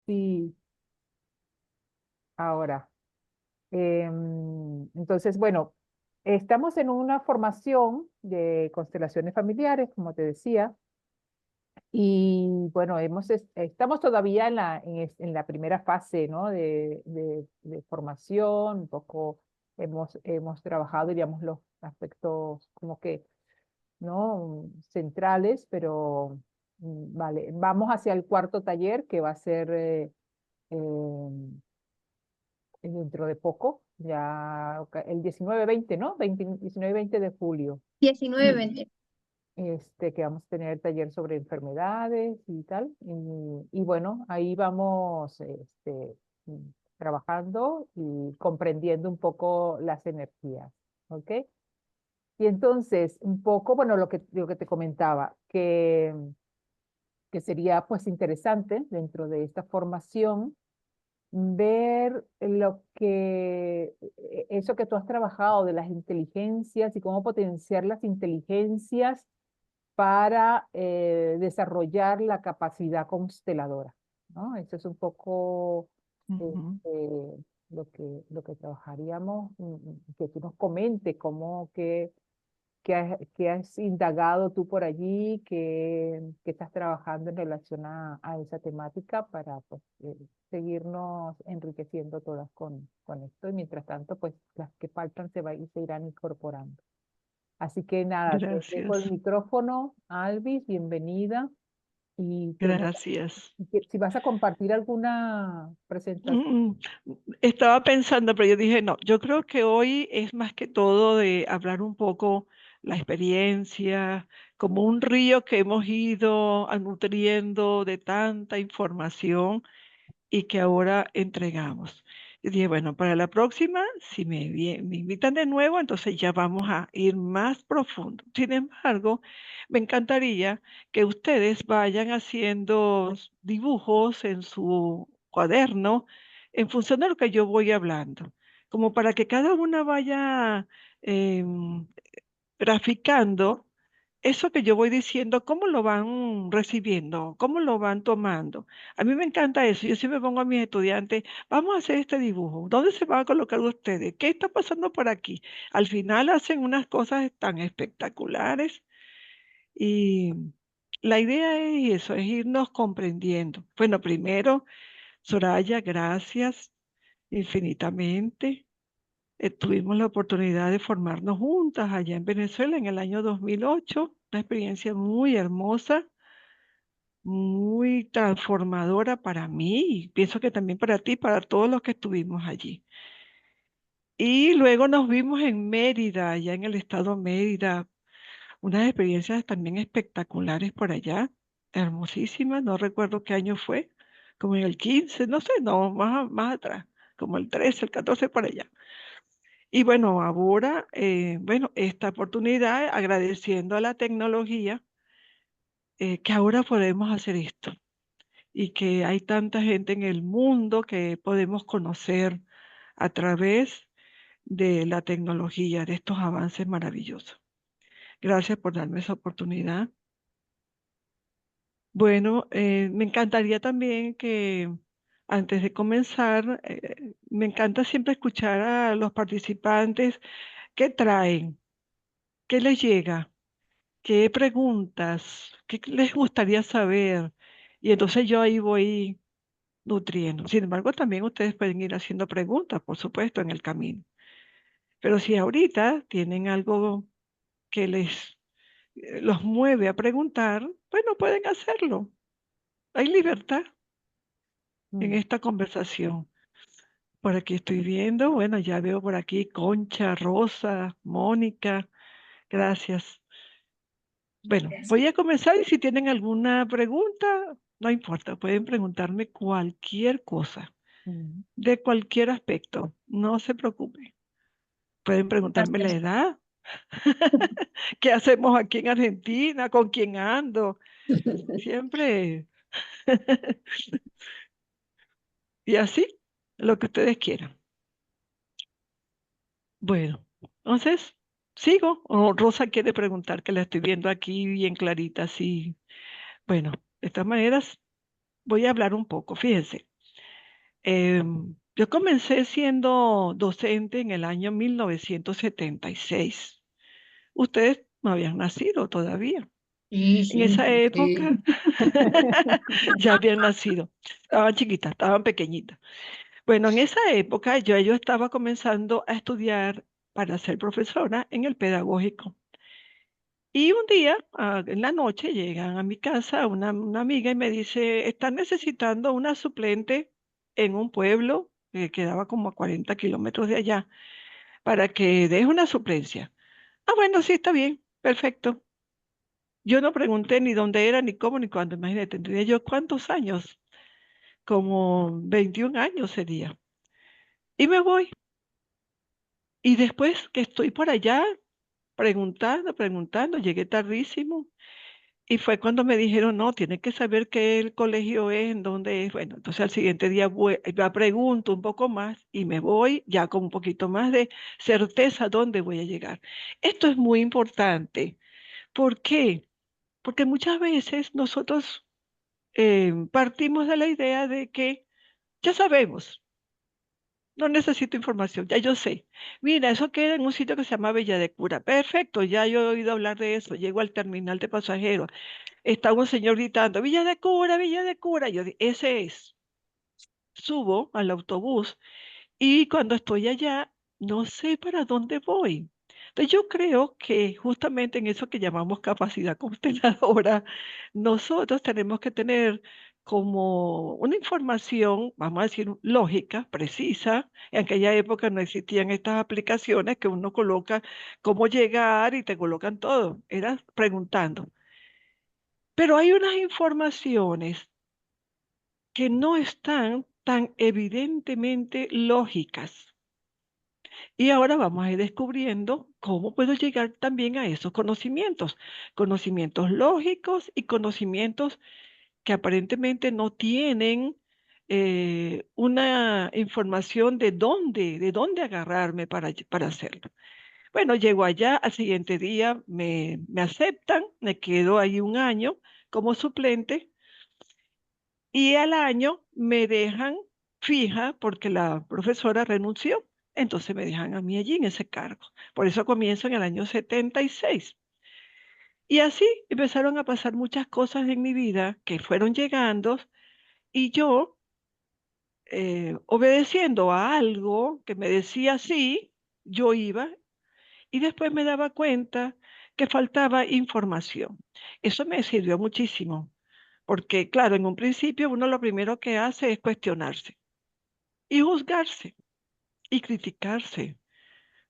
Sí, ahora. Entonces, bueno, estamos en una formación de constelaciones familiares, como te decía, y bueno, estamos todavía en la primera fase, ¿no? De formación, un poco hemos trabajado, digamos, los aspectos como que, ¿no? Centrales, pero vale, vamos hacia el cuarto taller que va a ser em, dentro de poco, ya el 19-20, ¿no? 19-20 de julio, 19-20. que vamos a tener el taller sobre enfermedades y tal. Y bueno, ahí vamos mm, trabajando y comprendiendo un poco las energías, ¿ok? Y entonces, un poco, bueno, lo que te comentaba, que sería pues interesante dentro de esta formación ver eso que tú has trabajado de las inteligencias y cómo potenciar las inteligencias para desarrollar la capacidad consteladora, ¿no? Eso es un poco Ujú. este, lo que trabajaríamos, que tú nos comentes cómo que has indagado tú por allí, que estás trabajando en relación a esa temática para pues, seguirnos enriqueciendo todas con esto. Y mientras tanto, pues las que faltan se irán incorporando. Así que nada, te dejo el Gracias, micrófono, Alvis, bienvenida. Y gracias. si vas a compartir alguna presentación. Mm, Estaba pensando, pero yo dije, no, yo creo que hoy es más que todo de hablar un poco la experiencia, como un río que hemos ido nutriendo de tanta información y que ahora entregamos. Y dije, bueno, para la próxima, si me invitan de nuevo, entonces ya vamos a ir más profundo. Sin embargo, me encantaría que ustedes vayan haciendo dibujos en su cuaderno en función de lo que yo voy hablando, como para que cada una vaya em, graficando eso que yo voy diciendo, ¿cómo lo van recibiendo? ¿Cómo lo van tomando? A mí me encanta eso. Yo siempre pongo a mis estudiantes, vamos a hacer este dibujo. ¿Dónde se van a colocar ustedes? ¿Qué está pasando por aquí? Al final hacen unas cosas tan espectaculares y la idea es eso, es irnos comprendiendo. Bueno, primero, Soraya, gracias infinitamente. Tuvimos la oportunidad de formarnos juntas allá en Venezuela en el año 2008, una experiencia muy hermosa, muy transformadora para mí y pienso que también para ti, para todos los que estuvimos allí. Y luego nos vimos en Mérida, allá en el estado Mérida, unas experiencias también espectaculares por allá, hermosísimas, no recuerdo qué año fue, como en el 15, no sé, no, más atrás, como el 13, el 14 por allá. Y bueno, ahora, bueno, esta oportunidad, agradeciendo a la tecnología, que ahora podemos hacer esto y que hay tanta gente en el mundo que podemos conocer a través de la tecnología, de estos avances maravillosos. Gracias por darme esa oportunidad. Bueno, me encantaría también que antes de comenzar, me encanta siempre escuchar a los participantes qué traen, qué les llega. ¿Qué preguntas? ¿Qué les gustaría saber? Y entonces yo ahí voy nutriendo. Sin embargo, también ustedes pueden ir haciendo preguntas, por supuesto, en el camino. Pero si ahorita tienen algo que les los mueve a preguntar, bueno, pueden hacerlo. Hay libertad en Mm, esta conversación. Por aquí estoy viendo, bueno, ya veo por aquí Concha, Rosa, Mónica, gracias. Bueno, voy a comenzar y si tienen alguna pregunta, no importa, pueden preguntarme cualquier cosa, mm. de cualquier aspecto, no se preocupen. Pueden preguntarme la Gracias. edad, qué hacemos aquí en Argentina, con quién ando, siempre. Y así, lo que ustedes quieran. Bueno, entonces, sigo. O Rosa quiere preguntar, que la estoy viendo aquí bien clarita, sí. Bueno, de estas maneras, voy a hablar un poco, fíjense. Yo comencé siendo docente en el año 1976. Ustedes no habían nacido todavía. Sí, En sí, esa sí. época ya habían nacido. Estaban chiquitas, estaban pequeñitas. Bueno, en esa época yo estaba comenzando a estudiar para ser profesora en el pedagógico. Y un día, en la noche, llegan a mi casa una amiga y me dice, están necesitando una suplente en un pueblo que quedaba como a 40 kilómetros de allá para que des una suplencia. Ah, bueno, sí, está bien, perfecto. Yo no pregunté ni dónde era, ni cómo, ni cuándo. Imagínate, tendría yo cuántos años, como 21 años sería. Y me voy. Y después que estoy por allá preguntando, preguntando, llegué tardísimo. Y fue cuando me dijeron, no, tienes que saber qué el colegio es, en dónde es. Bueno, entonces al siguiente día ya pregunto un poco más y me voy ya con un poquito más de certeza dónde voy a llegar. Esto es muy importante. ¿Por qué? Porque muchas veces nosotros partimos de la idea de que ya sabemos, no necesito información, ya yo sé. Mira, eso queda en un sitio que se llama Villa de Cura. Perfecto, ya yo he oído hablar de eso. Llego al terminal de pasajeros. Está un señor gritando, Villa de Cura, Villa de Cura. Yo digo, ese es. Subo al autobús y cuando estoy allá, no sé para dónde voy. Entonces yo creo que justamente en eso que llamamos capacidad consteladora, nosotros tenemos que tener como una información, vamos a decir, lógica, precisa. En aquella época no existían estas aplicaciones que uno coloca cómo llegar y te colocan todo. Era preguntando. Pero hay unas informaciones que no están tan evidentemente lógicas. Y ahora vamos a ir descubriendo cómo puedo llegar también a esos conocimientos, conocimientos lógicos y conocimientos que aparentemente no tienen una información de dónde agarrarme para hacerlo. Bueno, llego allá, al siguiente día me aceptan, me quedo ahí un año como suplente y al año me dejan fija porque la profesora renunció. Entonces me dejan a mí allí en ese cargo. Por eso comienzo en el año 76. Y así empezaron a pasar muchas cosas en mi vida que fueron llegando y yo, obedeciendo a algo que me decía sí, yo iba y después me daba cuenta que faltaba información. Eso me sirvió muchísimo, porque claro, en un principio uno lo primero que hace es cuestionarse y juzgarse y criticarse,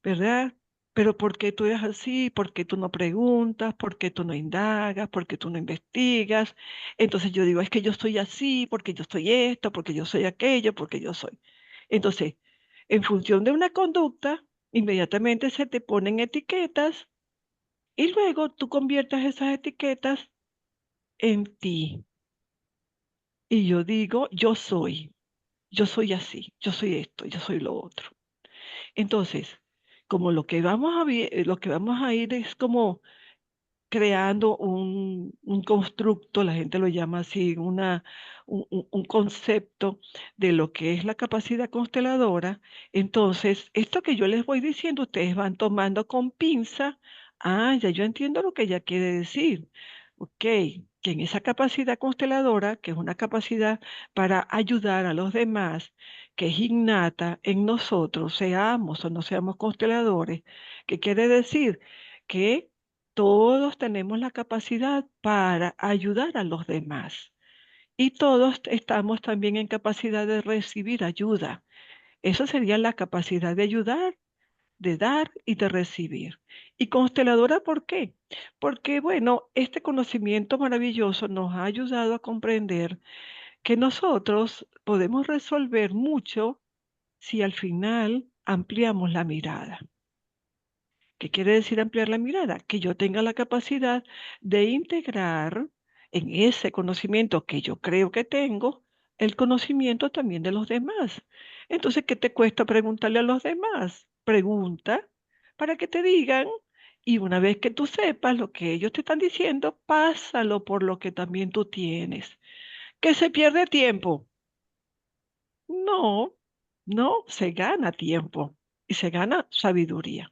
¿verdad? Pero ¿por qué tú eres así? ¿Por qué tú no preguntas? ¿Por qué tú no indagas? ¿Por qué tú no investigas? Entonces yo digo, es que yo soy así, porque yo soy esto, porque yo soy aquello, porque yo soy. Entonces, en función de una conducta, inmediatamente se te ponen etiquetas y luego tú conviertes esas etiquetas en ti. Y yo digo, yo soy así, yo soy esto, yo soy lo otro. Entonces, como lo que vamos a ir es como creando un constructo, la gente lo llama así, un concepto de lo que es la capacidad consteladora. Entonces, esto que yo les voy diciendo, ustedes van tomando con pinza. Ah, ya yo entiendo lo que ella quiere decir. Ok, que en esa capacidad consteladora, que es una capacidad para ayudar a los demás, que es innata en nosotros, seamos o no seamos consteladores, ¿qué quiere decir? Que todos tenemos la capacidad para ayudar a los demás y todos estamos también en capacidad de recibir ayuda. Eso sería la capacidad de ayudar, de dar y de recibir. ¿Y consteladora por qué? Porque, bueno, este conocimiento maravilloso nos ha ayudado a comprender que nosotros podemos resolver mucho si al final ampliamos la mirada. ¿Qué quiere decir ampliar la mirada? Que yo tenga la capacidad de integrar en ese conocimiento que yo creo que tengo, el conocimiento también de los demás. Entonces, ¿qué te cuesta preguntarle a los demás? Pregunta para que te digan y una vez que tú sepas lo que ellos te están diciendo, pásalo por lo que también tú tienes. ¿Que se pierde tiempo? No, No, no, se gana tiempo y se gana sabiduría.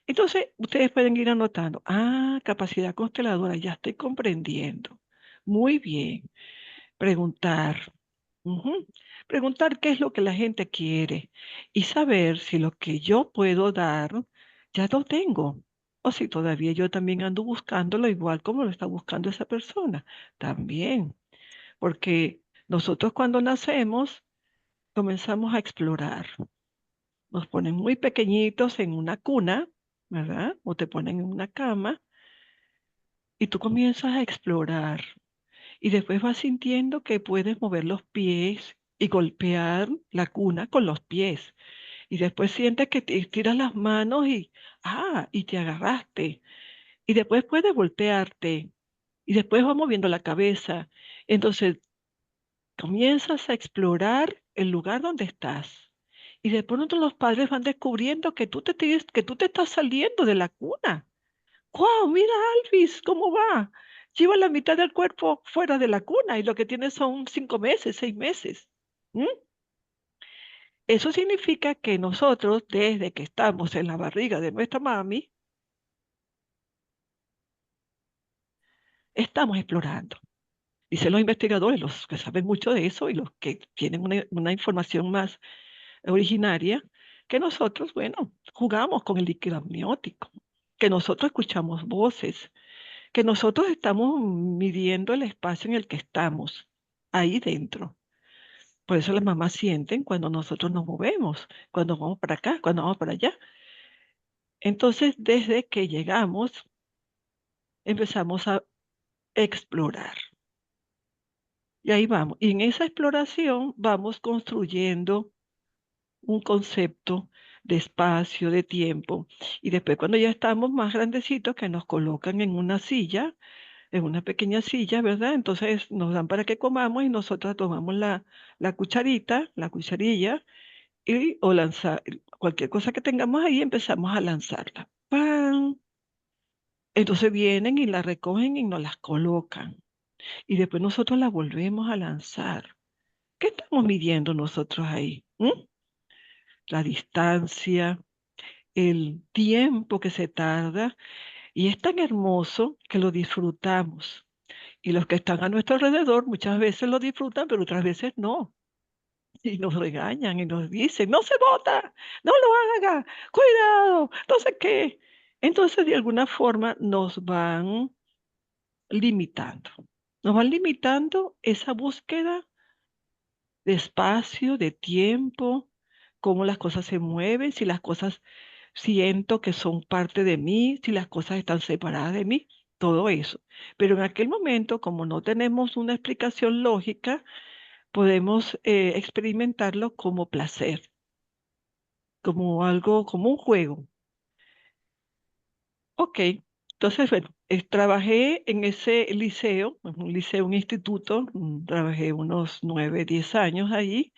Entonces, ustedes pueden ir anotando, capacidad consteladora, ya estoy comprendiendo. Muy bien. Preguntar. Ujú. Preguntar qué es lo que la gente quiere y saber si lo que yo puedo dar ya lo tengo o si todavía yo también ando buscándolo igual como lo está buscando esa persona. También, porque nosotros cuando nacemos comenzamos a explorar. Nos ponen muy pequeñitos en una cuna, ¿verdad? O te ponen en una cama y tú comienzas a explorar. Y después vas sintiendo que puedes mover los pies y golpear la cuna con los pies. Y después sientes que te estiras las manos y te agarraste. Y después puedes voltearte. Y después vas moviendo la cabeza. Entonces comienzas a explorar el lugar donde estás. Y de pronto los padres van descubriendo que tú te estás saliendo de la cuna. ¡Guau! Mira, Alvis, ¿cómo va? Lleva la mitad del cuerpo fuera de la cuna y lo que tiene son 5 meses, 6 meses. ¿Mm? Eso significa que nosotros, desde que estamos en la barriga de nuestra mami, estamos explorando. Dicen los investigadores, los que saben mucho de eso y los que tienen una información más originaria, que nosotros, bueno, jugamos con el líquido amniótico, que nosotros escuchamos voces, que nosotros estamos midiendo el espacio en el que estamos, ahí dentro. Por eso las mamás sienten cuando nosotros nos movemos, cuando vamos para acá, cuando vamos para allá. Entonces, desde que llegamos, empezamos a explorar. Y ahí vamos. Y en esa exploración vamos construyendo un concepto de espacio, de tiempo. Y después cuando ya estamos más grandecitos, que nos colocan en una pequeña silla, ¿verdad? Entonces nos dan para que comamos y nosotros tomamos la cucharita, la cucharilla, o lanzar cualquier cosa que tengamos ahí, empezamos a lanzarla. ¡Pam! Entonces vienen y la recogen y nos las colocan. Y después nosotros la volvemos a lanzar. ¿Qué estamos midiendo nosotros ahí? La distancia, el tiempo que se tarda, y es tan hermoso que lo disfrutamos. Y los que están a nuestro alrededor muchas veces lo disfrutan, pero otras veces no. Y nos regañan y nos dicen, no se bota, no lo haga, cuidado, no sé qué. Entonces, de alguna forma, limitando. Nos van limitando esa búsqueda de espacio, de tiempo, cómo las cosas se mueven, si las cosas siento que son parte de mí, si las cosas están separadas de mí, todo eso. Pero en aquel momento, como no tenemos una explicación lógica, podemos experimentarlo como placer, como algo, como un juego. Ok, entonces, bueno, trabajé en ese liceo, en un liceo, un instituto, trabajé unos 9, 10 años ahí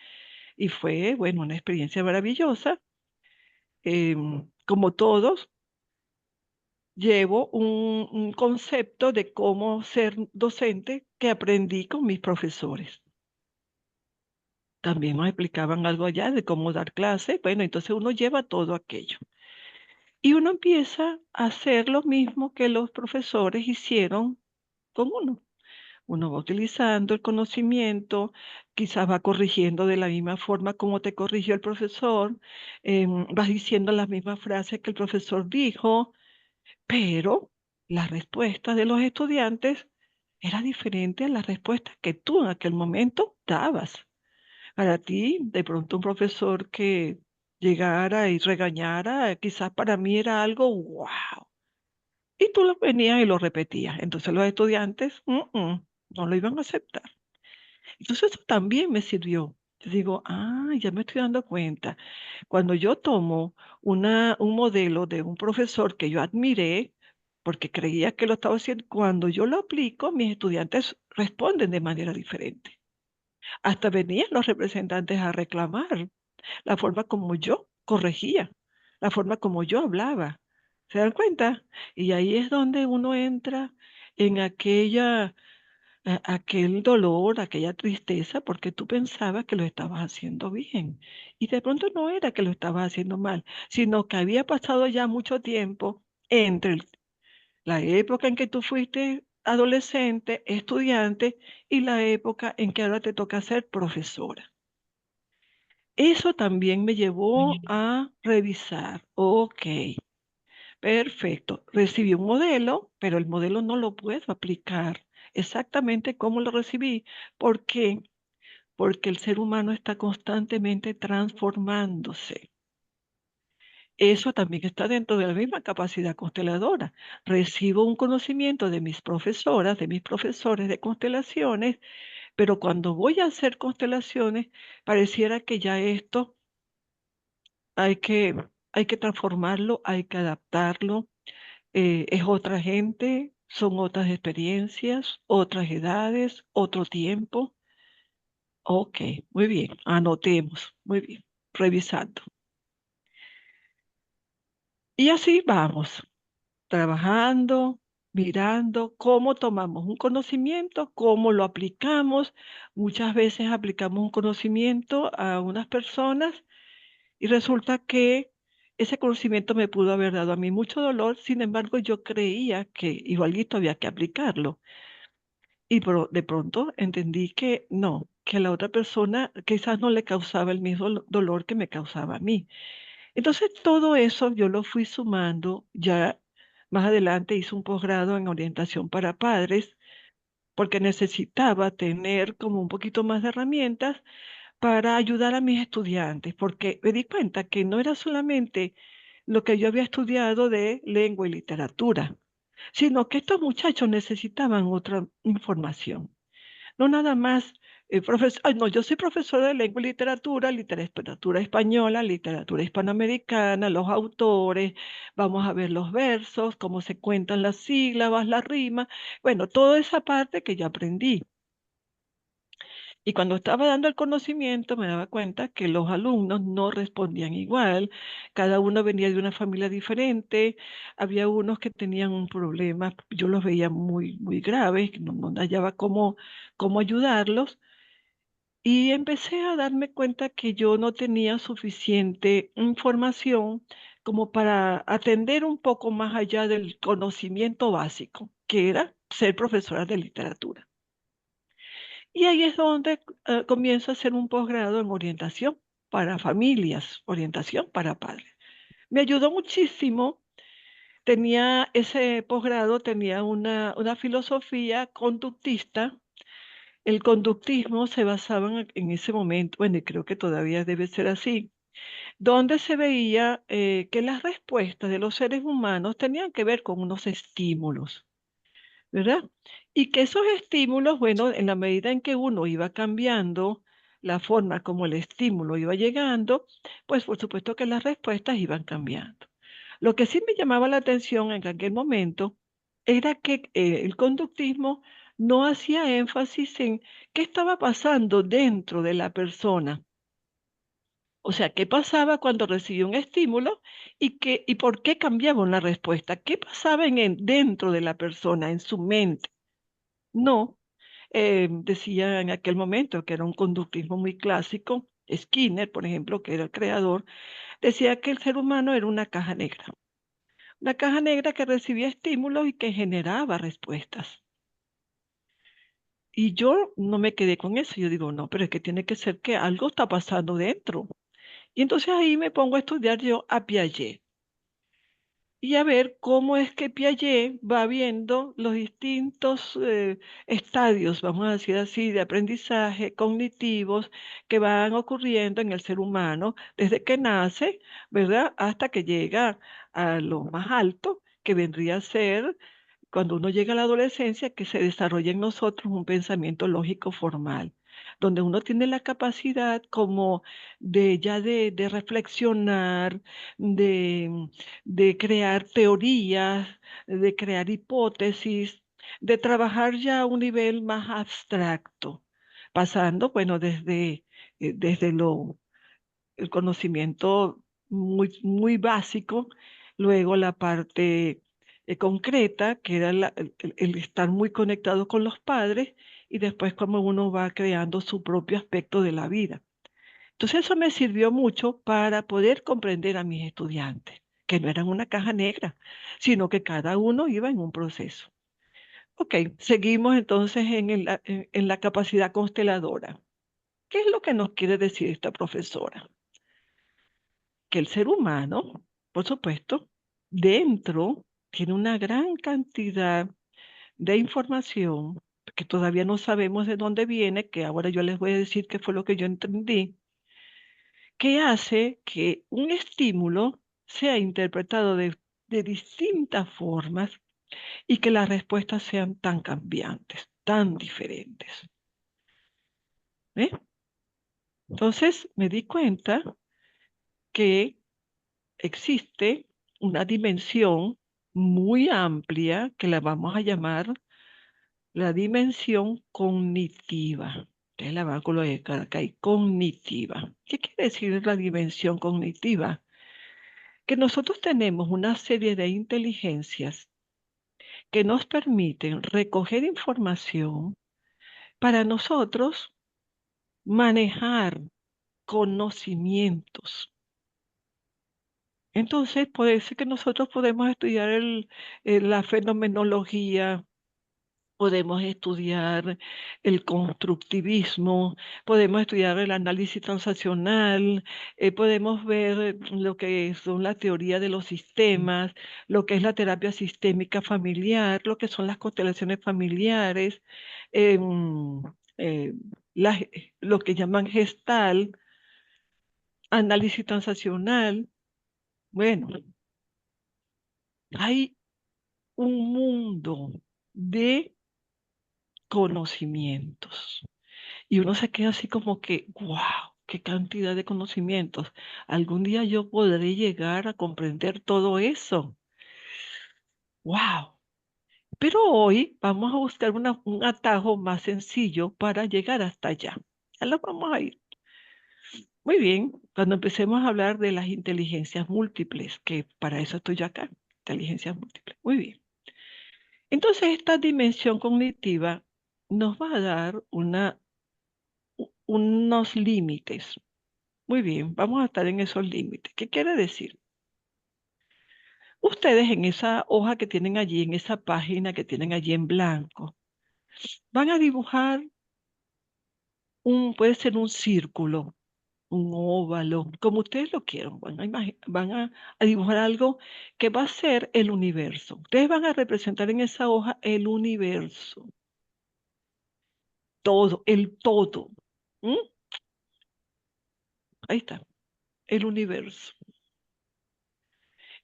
y fue, bueno, una experiencia maravillosa. Como todos, llevo un concepto de cómo ser docente que aprendí con mis profesores. También nos explicaban algo allá de cómo dar clase. Bueno, entonces uno lleva todo aquello. Y uno empieza a hacer lo mismo que los profesores hicieron con uno. Uno va utilizando el conocimiento, quizás va corrigiendo de la misma forma como te corrigió el profesor, vas diciendo las mismas frases que el profesor dijo, pero la respuesta de los estudiantes era diferente a las respuestas que tú en aquel momento dabas. Para ti, de pronto un profesor que llegara y regañara, quizás para mí era algo wow. Y tú lo venías y lo repetías. Entonces los estudiantes no lo iban a aceptar. Entonces eso también me sirvió. Yo digo, ya me estoy dando cuenta. Cuando yo tomo un modelo de un profesor que yo admiré, porque creía que lo estaba haciendo, cuando yo lo aplico, mis estudiantes responden de manera diferente. Hasta venían los representantes a reclamar la forma como yo corregía, la forma como yo hablaba. ¿Se dan cuenta? Y ahí es donde uno entra en aquella aquel dolor, aquella tristeza, porque tú pensabas que lo estabas haciendo bien. Y de pronto no era que lo estabas haciendo mal, sino que había pasado ya mucho tiempo entre la época en que tú fuiste adolescente, estudiante, y la época en que ahora te toca ser profesora. Eso también me llevó a revisar. Ok, perfecto. Recibí un modelo, pero el modelo no lo puedo aplicar exactamente como lo recibí. ¿Por qué? Porque el ser humano está constantemente transformándose. Eso también está dentro de la misma capacidad consteladora. Recibo un conocimiento de mis profesoras, de mis profesores de constelaciones, pero cuando voy a hacer constelaciones, pareciera que ya esto hay que, hay que transformarlo, hay que adaptarlo. Es otra gente, son otras experiencias, otras edades, otro tiempo. Ok, muy bien, anotemos, muy bien, revisando. Y así vamos, trabajando, mirando cómo tomamos un conocimiento, cómo lo aplicamos. Muchas veces aplicamos un conocimiento a unas personas y resulta que ese conocimiento me pudo haber dado a mí mucho dolor, sin embargo yo creía que igualito había que aplicarlo. Y de pronto entendí que no, que a la otra persona quizás no le causaba el mismo dolor que me causaba a mí. Entonces todo eso yo lo fui sumando, ya más adelante hice un posgrado en orientación para padres, porque necesitaba tener como un poquito más de herramientas para ayudar a mis estudiantes, porque me di cuenta que no era solamente lo que yo había estudiado de lengua y literatura, sino que estos muchachos necesitaban otra información. No nada más, no, yo soy profesora de lengua y literatura, literatura española, literatura hispanoamericana, los autores, vamos a ver los versos, cómo se cuentan las sílabas, las rimas, bueno, toda esa parte que yo aprendí. Y cuando estaba dando el conocimiento me daba cuenta que los alumnos no respondían igual, cada uno venía de una familia diferente, había unos que tenían un problema, yo los veía muy, muy graves, que no hallaba cómo ayudarlos, y empecé a darme cuenta que yo no tenía suficiente información como para atender un poco más allá del conocimiento básico, que era ser profesora de literatura. Y ahí es donde comienzo a hacer un posgrado en orientación para familias, orientación para padres. Me ayudó muchísimo. Tenía ese posgrado, tenía una filosofía conductista. El conductismo se basaba en ese momento, bueno, y creo que todavía debe ser así, donde se veía que las respuestas de los seres humanos tenían que ver con unos estímulos. ¿Verdad? Y que esos estímulos, bueno, en la medida en que uno iba cambiando la forma como el estímulo iba llegando, pues por supuesto que las respuestas iban cambiando. Lo que sí me llamaba la atención en aquel momento era que el conductismo no hacía énfasis en qué estaba pasando dentro de la persona. O sea, qué pasaba cuando recibía un estímulo y por qué cambiaba una respuesta. ¿Qué pasaba dentro de la persona, en su mente? No, decía en aquel momento que era un conductismo muy clásico. Skinner, por ejemplo, que era el creador, decía que el ser humano era una caja negra que recibía estímulos y que generaba respuestas. Y yo no me quedé con eso, yo digo, no, pero es que tiene que ser que algo está pasando dentro. Y entonces ahí me pongo a estudiar yo a Piaget y a ver cómo es que Piaget va viendo los distintos estadios, vamos a decir así, de aprendizaje cognitivos que van ocurriendo en el ser humano desde que nace, ¿verdad? Hasta que llega a lo más alto, que vendría a ser cuando uno llega a la adolescencia, que se desarrolla en nosotros un pensamiento lógico formal, donde uno tiene la capacidad como de reflexionar, de, de crear teorías, de crear hipótesis, de trabajar ya a un nivel más abstracto, pasando, bueno, desde el conocimiento muy, muy básico, luego la parte concreta, que era el estar muy conectado con los padres, y después cómo uno va creando su propio aspecto de la vida. Entonces eso me sirvió mucho para poder comprender a mis estudiantes, que no eran una caja negra, sino que cada uno iba en un proceso. Ok, seguimos entonces en la capacidad consteladora. ¿Qué es lo que nos quiere decir esta profesora? Que el ser humano, por supuesto, dentro tiene una gran cantidad de información que todavía no sabemos de dónde viene, que ahora yo les voy a decir qué fue lo que yo entendí, que hace que un estímulo sea interpretado de distintas formas y que las respuestas sean tan cambiantes, tan diferentes. ¿Eh? Entonces me di cuenta que existe una dimensión muy amplia que la vamos a llamar la dimensión cognitiva. Ustedes la van a colocar acá, y cognitiva. ¿Qué quiere decir la dimensión cognitiva? Que nosotros tenemos una serie de inteligencias que nos permiten recoger información para nosotros manejar conocimientos. Entonces, puede ser que nosotros podemos estudiar la fenomenología, podemos estudiar el constructivismo, podemos estudiar el análisis transaccional, podemos ver lo que son la teoría de los sistemas, lo que es la terapia sistémica familiar, lo que son las constelaciones familiares, em, eh, las- lo que llaman gestal, análisis transaccional. Bueno, hay un mundo de conocimientos. Y uno se queda así como que, wow, qué cantidad de conocimientos. Algún día yo podré llegar a comprender todo eso. Wow. Pero hoy vamos a buscar un atajo más sencillo para llegar hasta allá. Ya lo vamos a ir. Muy bien, cuando empecemos a hablar de las inteligencias múltiples, que para eso estoy yo acá, inteligencias múltiples. Muy bien. Entonces, esta dimensión cognitiva nos va a dar unos límites. Muy bien, vamos a estar en esos límites. ¿Qué quiere decir? Ustedes en esa hoja que tienen allí, en esa página que tienen allí en blanco, van a dibujar puede ser un círculo, un óvalo, como ustedes lo quieran. Van a dibujar algo que va a ser el universo. Ustedes van a representar en esa hoja el universo, todo, el todo. ¿Mm? Ahí está, el universo.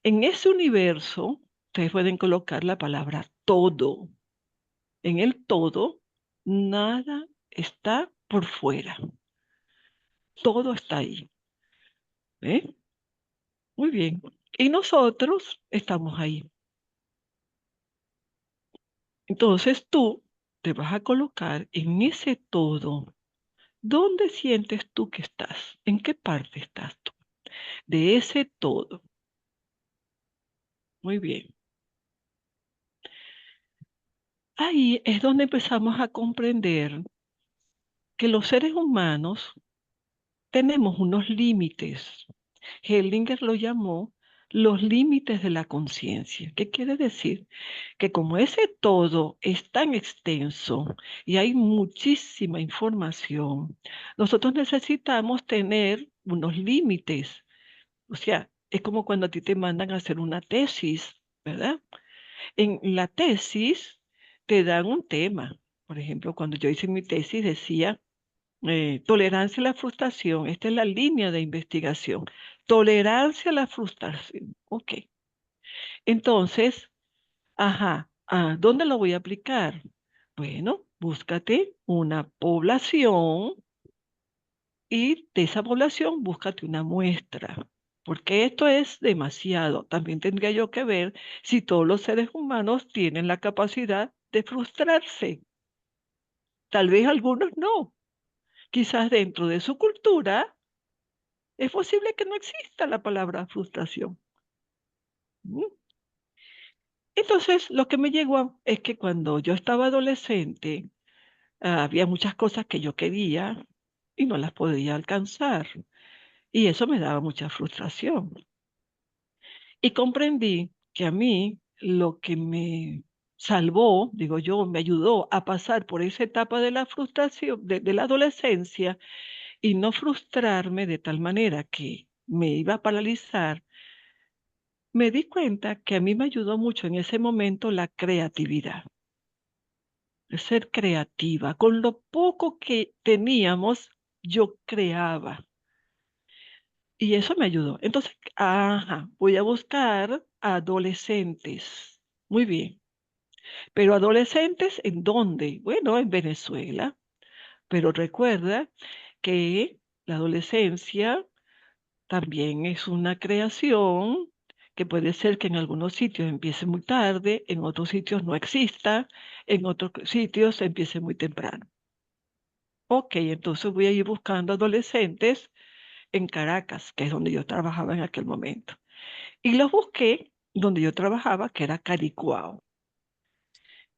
En ese universo, ustedes pueden colocar la palabra todo. En el todo, nada está por fuera. Todo está ahí. ¿Eh? Muy bien. Y nosotros estamos ahí. Entonces tú te vas a colocar en ese todo. ¿Dónde sientes tú que estás? ¿En qué parte estás tú? De ese todo. Muy bien. Ahí es donde empezamos a comprender que los seres humanos tenemos unos límites. Hellinger lo llamó los límites de la conciencia. ¿Qué quiere decir? Que como ese todo es tan extenso y hay muchísima información, nosotros necesitamos tener unos límites. O sea, es como cuando a ti te mandan a hacer una tesis, ¿verdad? En la tesis te dan un tema. Por ejemplo, cuando yo hice mi tesis decía tolerancia a la frustración. Esta es la línea de investigación. Tolerancia a la frustración. Ok. Entonces, ajá, ¿dónde lo voy a aplicar? Bueno, búscate una población y de esa población búscate una muestra. Porque esto es demasiado. También tendría yo que ver si todos los seres humanos tienen la capacidad de frustrarse. Tal vez algunos no. Quizás dentro de su cultura es posible que no exista la palabra frustración. ¿Mm? Entonces, lo que me llegó es que cuando yo estaba adolescente, Había muchas cosas que yo quería y no las podía alcanzar. Y eso me daba mucha frustración. Y comprendí que a mí lo que me salvó, digo yo, me ayudó a pasar por esa etapa de la frustración, de la adolescencia, y no frustrarme de tal manera que me iba a paralizar. Me di cuenta que a mí me ayudó mucho en ese momento la creatividad, el ser creativa. Con lo poco que teníamos, yo creaba. Y eso me ayudó. Entonces, ajá, voy a buscar adolescentes. Muy bien. Pero adolescentes, ¿en dónde? Bueno, en Venezuela. Pero recuerda que la adolescencia también es una creación que puede ser que en algunos sitios empiece muy tarde, en otros sitios no exista, en otros sitios empiece muy temprano. Ok, entonces voy a ir buscando adolescentes en Caracas, que es donde yo trabajaba en aquel momento. Y los busqué donde yo trabajaba, que era Caricuao.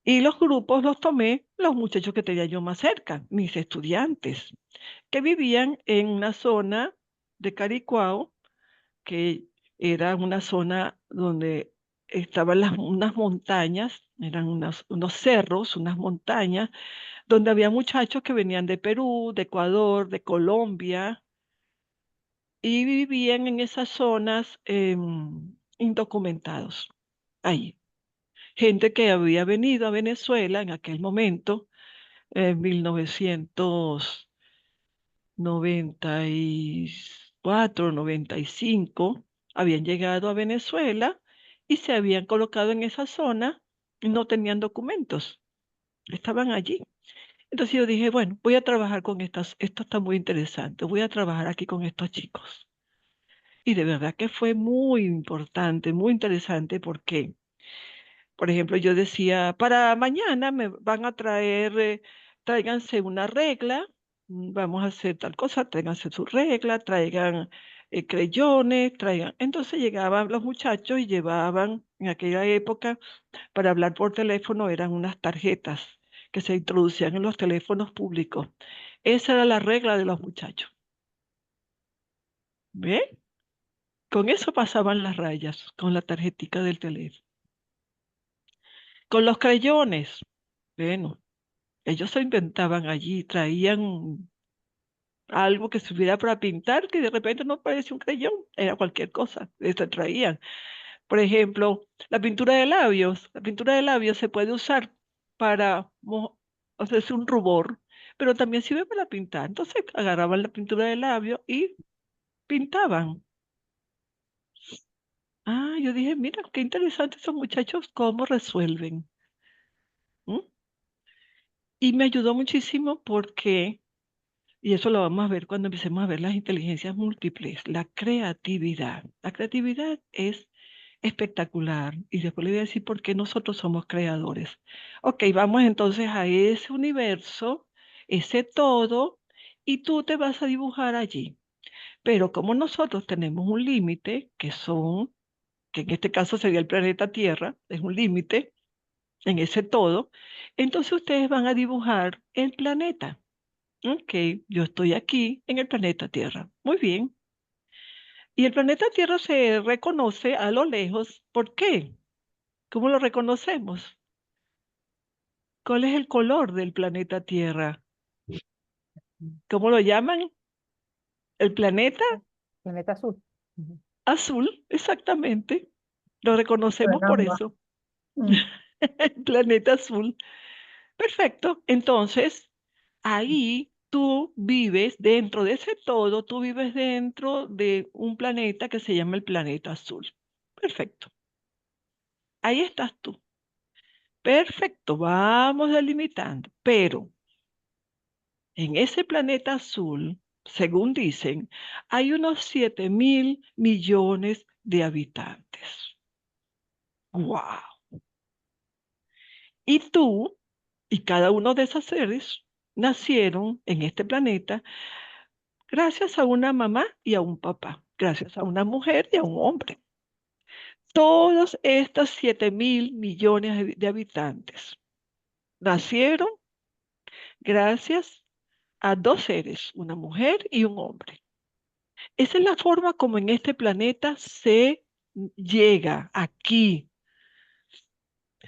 Y los grupos los tomé los muchachos que tenía yo más cerca, mis estudiantes, que vivían en una zona de Caricuao, que era una zona donde estaban unas montañas, eran unos cerros, unas montañas, donde había muchachos que venían de Perú, de Ecuador, de Colombia, y vivían en esas zonas indocumentados, ahí. Gente que había venido a Venezuela en aquel momento, en 1994, 95, habían llegado a Venezuela y se habían colocado en esa zona y no tenían documentos, estaban allí. Entonces yo dije, bueno, voy a trabajar con esto está muy interesante, voy a trabajar aquí con estos chicos. Y de verdad que fue muy importante, muy interesante porque, por ejemplo, yo decía, para mañana me van a traer, tráiganse una regla, vamos a hacer tal cosa, tráiganse su regla, traigan creyones, traigan. Entonces llegaban los muchachos y llevaban, en aquella época, para hablar por teléfono, eran unas tarjetas que se introducían en los teléfonos públicos. Esa era la regla de los muchachos. ¿Ve? Con eso pasaban las rayas, con la tarjetica del teléfono. Con los crayones, bueno, ellos se inventaban allí, traían algo que sirviera para pintar, que de repente no parecía un crayón, era cualquier cosa, esto traían. Por ejemplo, la pintura de labios. La pintura de labios se puede usar para hacerse un rubor, pero también sirve para pintar. Entonces agarraban la pintura de labios y pintaban. Ah, yo dije, mira, qué interesante esos muchachos, cómo resuelven. ¿M? Y me ayudó muchísimo porque, y eso lo vamos a ver cuando empecemos a ver las inteligencias múltiples, la creatividad. La creatividad es espectacular. Y después le voy a decir por qué nosotros somos creadores. Ok, vamos entonces a ese universo, ese todo, y tú te vas a dibujar allí. Pero como nosotros tenemos un límite, que en este caso sería el planeta Tierra, es un límite en ese todo, entonces ustedes van a dibujar el planeta. Ok, yo estoy aquí en el planeta Tierra. Muy bien. Y el planeta Tierra se reconoce a lo lejos. ¿Por qué? ¿Cómo lo reconocemos? ¿Cuál es el color del planeta Tierra? ¿Cómo lo llaman? ¿El planeta Planeta azul. Ujú. azul? Exactamente. Lo reconocemos por Caramba. eso. Mm. El planeta azul. Perfecto. Entonces, ahí tú vives dentro de ese todo, tú vives dentro de un planeta que se llama el planeta azul. Perfecto. Ahí estás tú. Perfecto. Vamos delimitando. Pero en ese planeta azul, según dicen, hay unos 7.000 millones de habitantes. ¡Wow! Y tú y cada uno de esos seres nacieron en este planeta gracias a una mamá y a un papá, gracias a una mujer y a un hombre. Todos estos 7.000 millones de habitantes nacieron gracias a dos seres, una mujer y un hombre. Esa es la forma como en este planeta se llega aquí.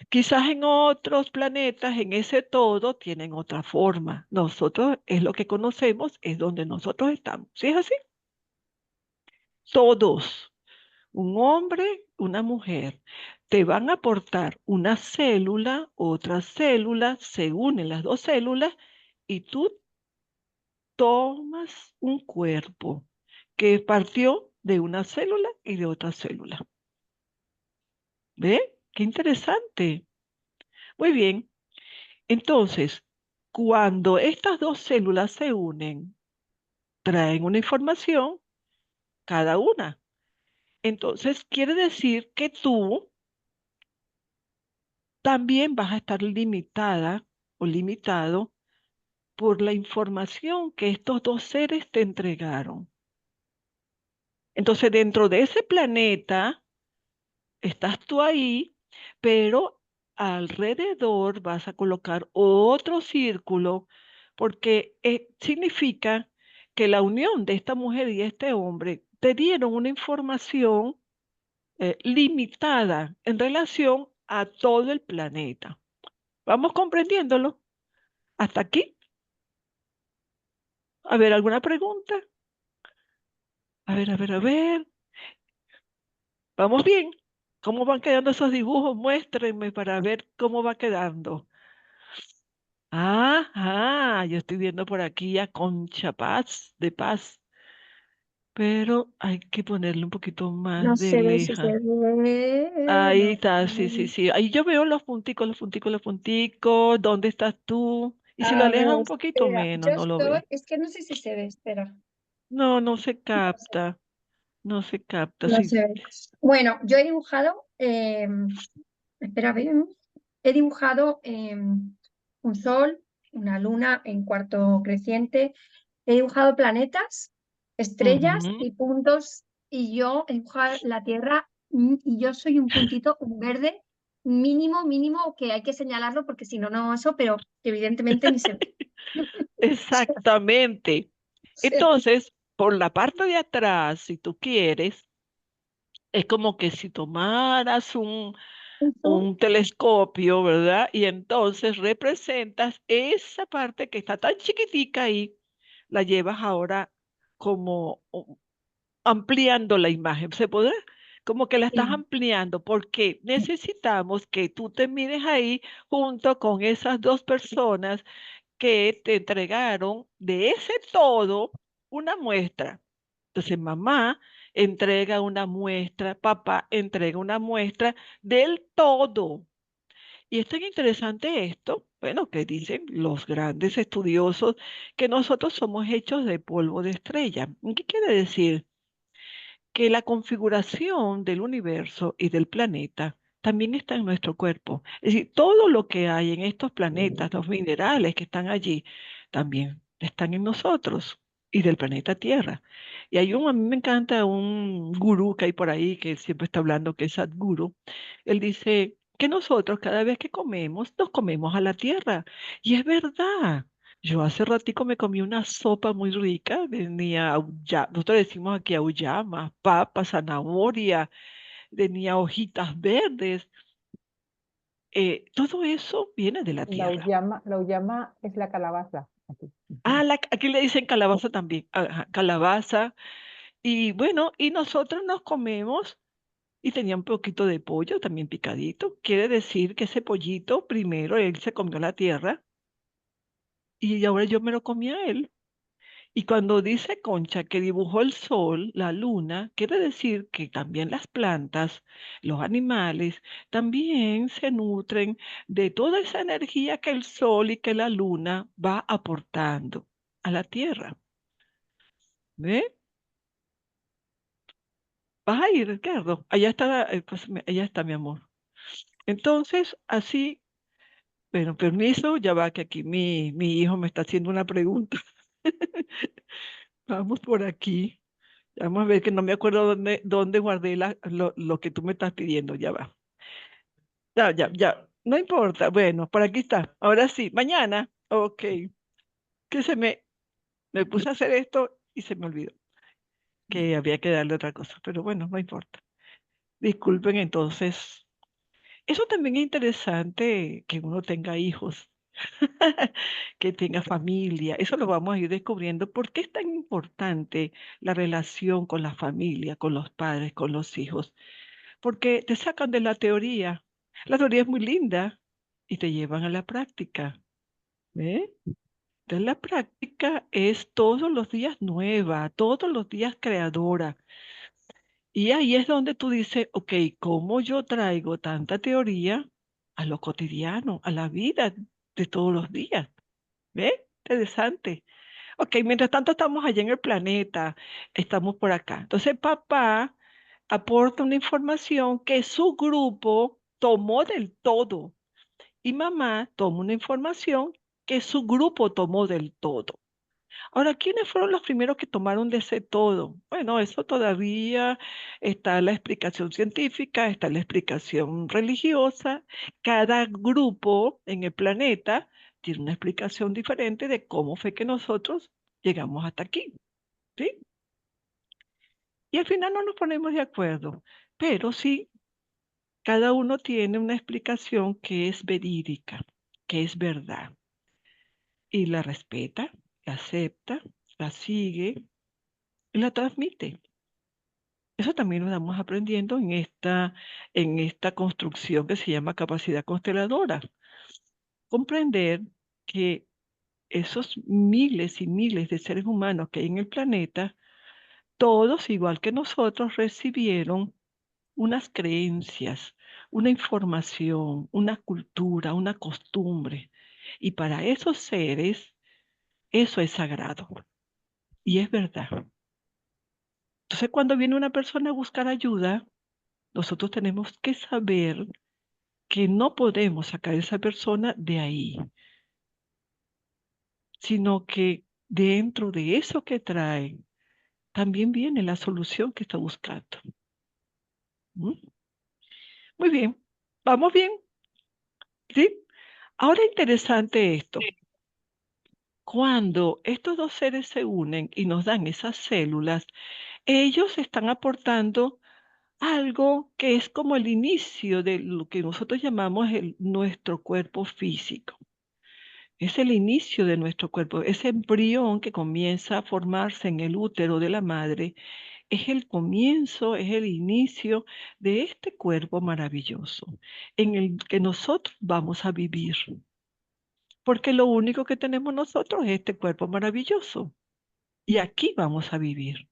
Quizás en otros planetas, en ese todo, tienen otra forma. Nosotros es lo que conocemos, es donde nosotros estamos. ¿Sí es así? Todos, un hombre, una mujer, te van a aportar una célula, otra célula, se unen las dos células y tú tomas un cuerpo que partió de una célula y de otra célula. ¿Ve? Qué interesante. Muy bien. Entonces, cuando estas dos células se unen, traen una información cada una. Entonces, quiere decir que tú también vas a estar limitada o limitado por la información que estos dos seres te entregaron. Entonces, dentro de ese planeta, estás tú ahí, pero alrededor vas a colocar otro círculo porque significa que la unión de esta mujer y este hombre te dieron una información limitada en relación a todo el planeta. ¿Vamos comprendiéndolo? ¿Hasta aquí? A ver, ¿alguna pregunta? A ver, a ver, a ver. ¿Vamos bien? ¿Cómo van quedando esos dibujos? Muéstrenme para ver cómo va quedando. Yo estoy viendo por aquí a Concha Paz, de Paz, pero hay que ponerle un poquito No más de se ve si se leja. ve. Ahí No. está, sí, sí, sí. Ahí yo veo los punticos, los punticos, los punticos. ¿Dónde estás tú? Y si lo A alejas ver, un poquito espera. Yo menos, no lo estoy. ve. Es que no sé si se ve, espera. No, no se No sé. capta, no se capta. No Sí. se ve. Bueno, yo he dibujado. Espera, a ver. He dibujado un sol, una luna en cuarto creciente. He dibujado planetas, estrellas Ujú. y puntos. Y yo he dibujado la Tierra y yo soy un puntito, un verde mínimo, mínimo, que hay que señalarlo porque si no, no eso, pero que evidentemente ni se ve. Exactamente. Entonces, por la parte de atrás, si tú quieres, es como que si tomaras un telescopio, ¿verdad? Y entonces representas esa parte que está tan chiquitica ahí, la llevas ahora como ampliando la imagen. ¿Se podrá? Como que la estás Sí, ampliando porque necesitamos que tú te mires ahí junto con esas dos personas que te entregaron de ese todo una muestra. Entonces, mamá entrega una muestra, papá entrega una muestra del todo. Y es tan interesante esto, bueno, que dicen los grandes estudiosos que nosotros somos hechos de polvo de estrella. ¿Qué quiere decir? Que la configuración del universo y del planeta también está en nuestro cuerpo. Es decir, todo lo que hay en estos planetas, los minerales que están allí, también están en nosotros y del planeta Tierra. Y a mí me encanta un gurú que hay por ahí que siempre está hablando, que es Sadhguru. Él dice que nosotros cada vez que comemos, nos comemos a la Tierra. Y es verdad. Yo hace ratico me comí una sopa muy rica, tenía, nosotros decimos aquí auyama, papa, zanahoria, tenía hojitas verdes, todo eso viene de la tierra. La uyama es la calabaza. Aquí. Ah, Ujú. aquí le dicen calabaza también, ajá, calabaza, y bueno, y nosotros nos comemos, y tenía un poquito de pollo también picadito, quiere decir que ese pollito, primero él se comió la tierra, y ahora yo me lo comí a él. Y cuando dice Concha que dibujó el sol, la luna, quiere decir que también las plantas, los animales, también se nutren de toda esa energía que el sol y que la luna va aportando a la tierra. ¿Ve? Vas a ir, Ricardo. Allá está, allá está mi amor. Entonces, así, bueno, permiso, ya va que aquí mi hijo me está haciendo una pregunta. Vamos por aquí. Vamos a ver que no me acuerdo dónde guardé lo que tú me estás pidiendo. Ya va. Ya, ya, ya. No importa. Bueno, por aquí está. Ahora sí. Mañana. Ok. que me puse a hacer esto y se me olvidó que había que darle otra cosa, pero bueno, no importa. Disculpen entonces. Eso también es interesante que uno tenga hijos, que tenga familia. Eso lo vamos a ir descubriendo. ¿Por qué es tan importante la relación con la familia, con los padres, con los hijos? Porque te sacan de la teoría. La teoría es muy linda y te llevan a la práctica. ¿Eh? Entonces la práctica es todos los días nueva, todos los días creadora. Y ahí es donde tú dices, ok, ¿cómo yo traigo tanta teoría a lo cotidiano, a la vida de todos los días? ¿Ves? Interesante. Ok, mientras tanto estamos allá en el planeta, estamos por acá. Entonces papá aporta una información que su grupo tomó del todo y mamá toma una información que su grupo tomó del todo. Ahora, ¿quiénes fueron los primeros que tomaron de ese todo? Bueno, eso todavía está la explicación científica, está la explicación religiosa. Cada grupo en el planeta tiene una explicación diferente de cómo fue que nosotros llegamos hasta aquí, ¿sí? Y al final no nos ponemos de acuerdo, pero sí, cada uno tiene una explicación que es verídica, que es verdad, y la respeta, la acepta, la sigue y la transmite. Eso también lo estamos aprendiendo en esta construcción que se llama capacidad consteladora. Comprender que esos miles y miles de seres humanos que hay en el planeta, todos, igual que nosotros, recibieron unas creencias, una información, una cultura, una costumbre. Y para esos seres, eso es sagrado. Y es verdad. Entonces, cuando viene una persona a buscar ayuda, nosotros tenemos que saber que no podemos sacar a esa persona de ahí, sino que dentro de eso que trae también viene la solución que está buscando. ¿Mm? Muy bien, vamos bien, ¿sí? Ahora interesante esto. Cuando estos dos seres se unen y nos dan esas células, ellos están aportando algo que es como el inicio de lo que nosotros llamamos nuestro cuerpo físico. Es el inicio de nuestro cuerpo. Ese embrión que comienza a formarse en el útero de la madre es el comienzo, es el inicio de este cuerpo maravilloso en el que nosotros vamos a vivir. Porque lo único que tenemos nosotros es este cuerpo maravilloso. Y aquí vamos a vivir.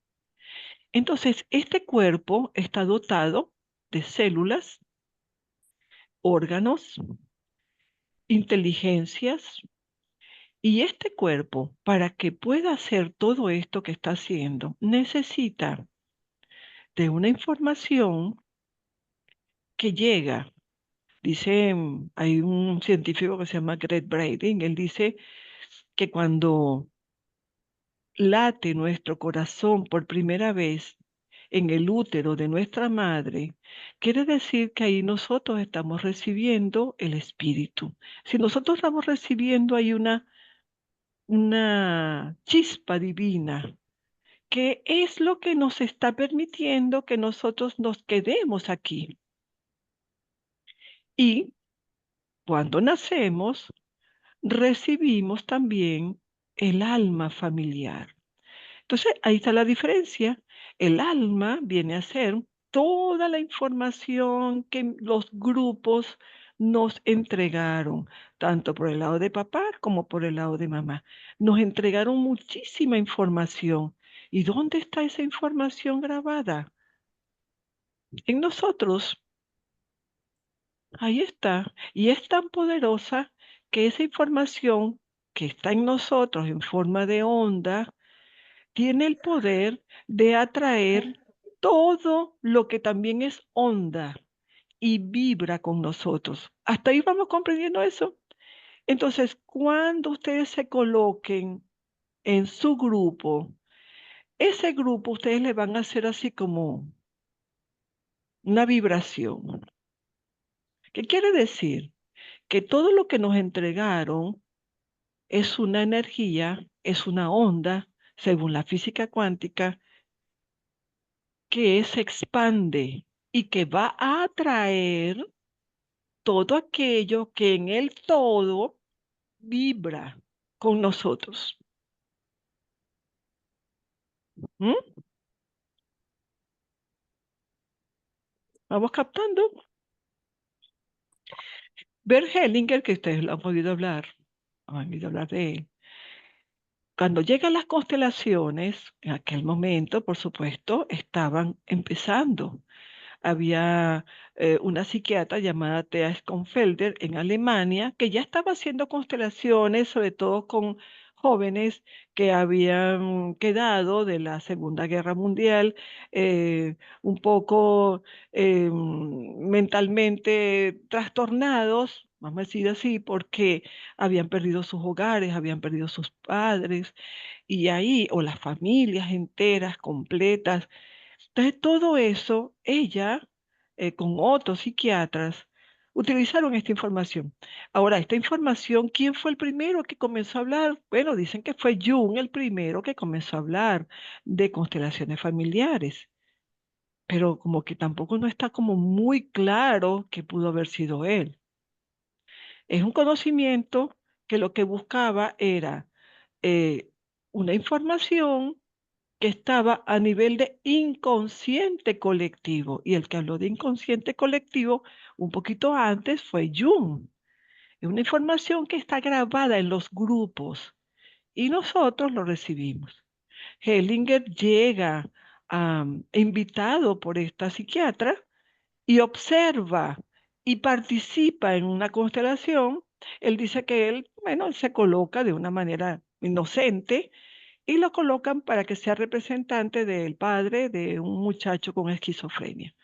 Entonces, este cuerpo está dotado de células, órganos, inteligencias. Y este cuerpo, para que pueda hacer todo esto que está haciendo, necesita de una información que llega. Dice, hay un científico que se llama Greg Brading, él dice que cuando late nuestro corazón por primera vez en el útero de nuestra madre, quiere decir que ahí nosotros estamos recibiendo el espíritu. Si nosotros estamos recibiendo ahí una chispa divina, que es lo que nos está permitiendo que nosotros nos quedemos aquí. Y cuando nacemos, recibimos también el alma familiar. Entonces, ahí está la diferencia. El alma viene a ser toda la información que los grupos nos entregaron, tanto por el lado de papá como por el lado de mamá. Nos entregaron muchísima información. ¿Y dónde está esa información grabada? En nosotros. Ahí está. Y es tan poderosa que esa información que está en nosotros en forma de onda tiene el poder de atraer todo lo que también es onda y vibra con nosotros. ¿Hasta ahí vamos comprendiendo eso? Entonces, cuando ustedes se coloquen en su grupo, ese grupo ustedes le van a hacer así como una vibración. ¿Qué quiere decir? Que todo lo que nos entregaron es una energía, es una onda, según la física cuántica, que se expande y que va a atraer todo aquello que en el todo vibra con nosotros. ¿Mm? ¿Vamos captando? Bert Hellinger, que ustedes lo han podido hablar, han oído hablar de él. Cuando llegan las constelaciones, en aquel momento, por supuesto, estaban empezando. Había una psiquiatra llamada Thea Schonfelder en Alemania que ya estaba haciendo constelaciones, sobre todo con jóvenes que habían quedado de la Segunda Guerra Mundial, un poco mentalmente trastornados, vamos a decir así, porque habían perdido sus hogares, habían perdido sus padres, y ahí, o las familias enteras, completas. Entonces, todo eso, ella, con otros psiquiatras, utilizaron esta información. Ahora, esta información, ¿quién fue el primero que comenzó a hablar? Bueno, dicen que fue Jung el primero que comenzó a hablar de constelaciones familiares, pero como que tampoco no está como muy claro que pudo haber sido él. Es un conocimiento que lo que buscaba era eh, una información que estaba a nivel de inconsciente colectivo. Y el que habló de inconsciente colectivo un poquito antes fue Jung. Es una información que está grabada en los grupos y nosotros lo recibimos. Hellinger llega invitado por esta psiquiatra y observa y participa en una constelación. Él dice que él, bueno, se coloca de una manera inocente y lo colocan para que sea representante del padre de un muchacho con esquizofrenia.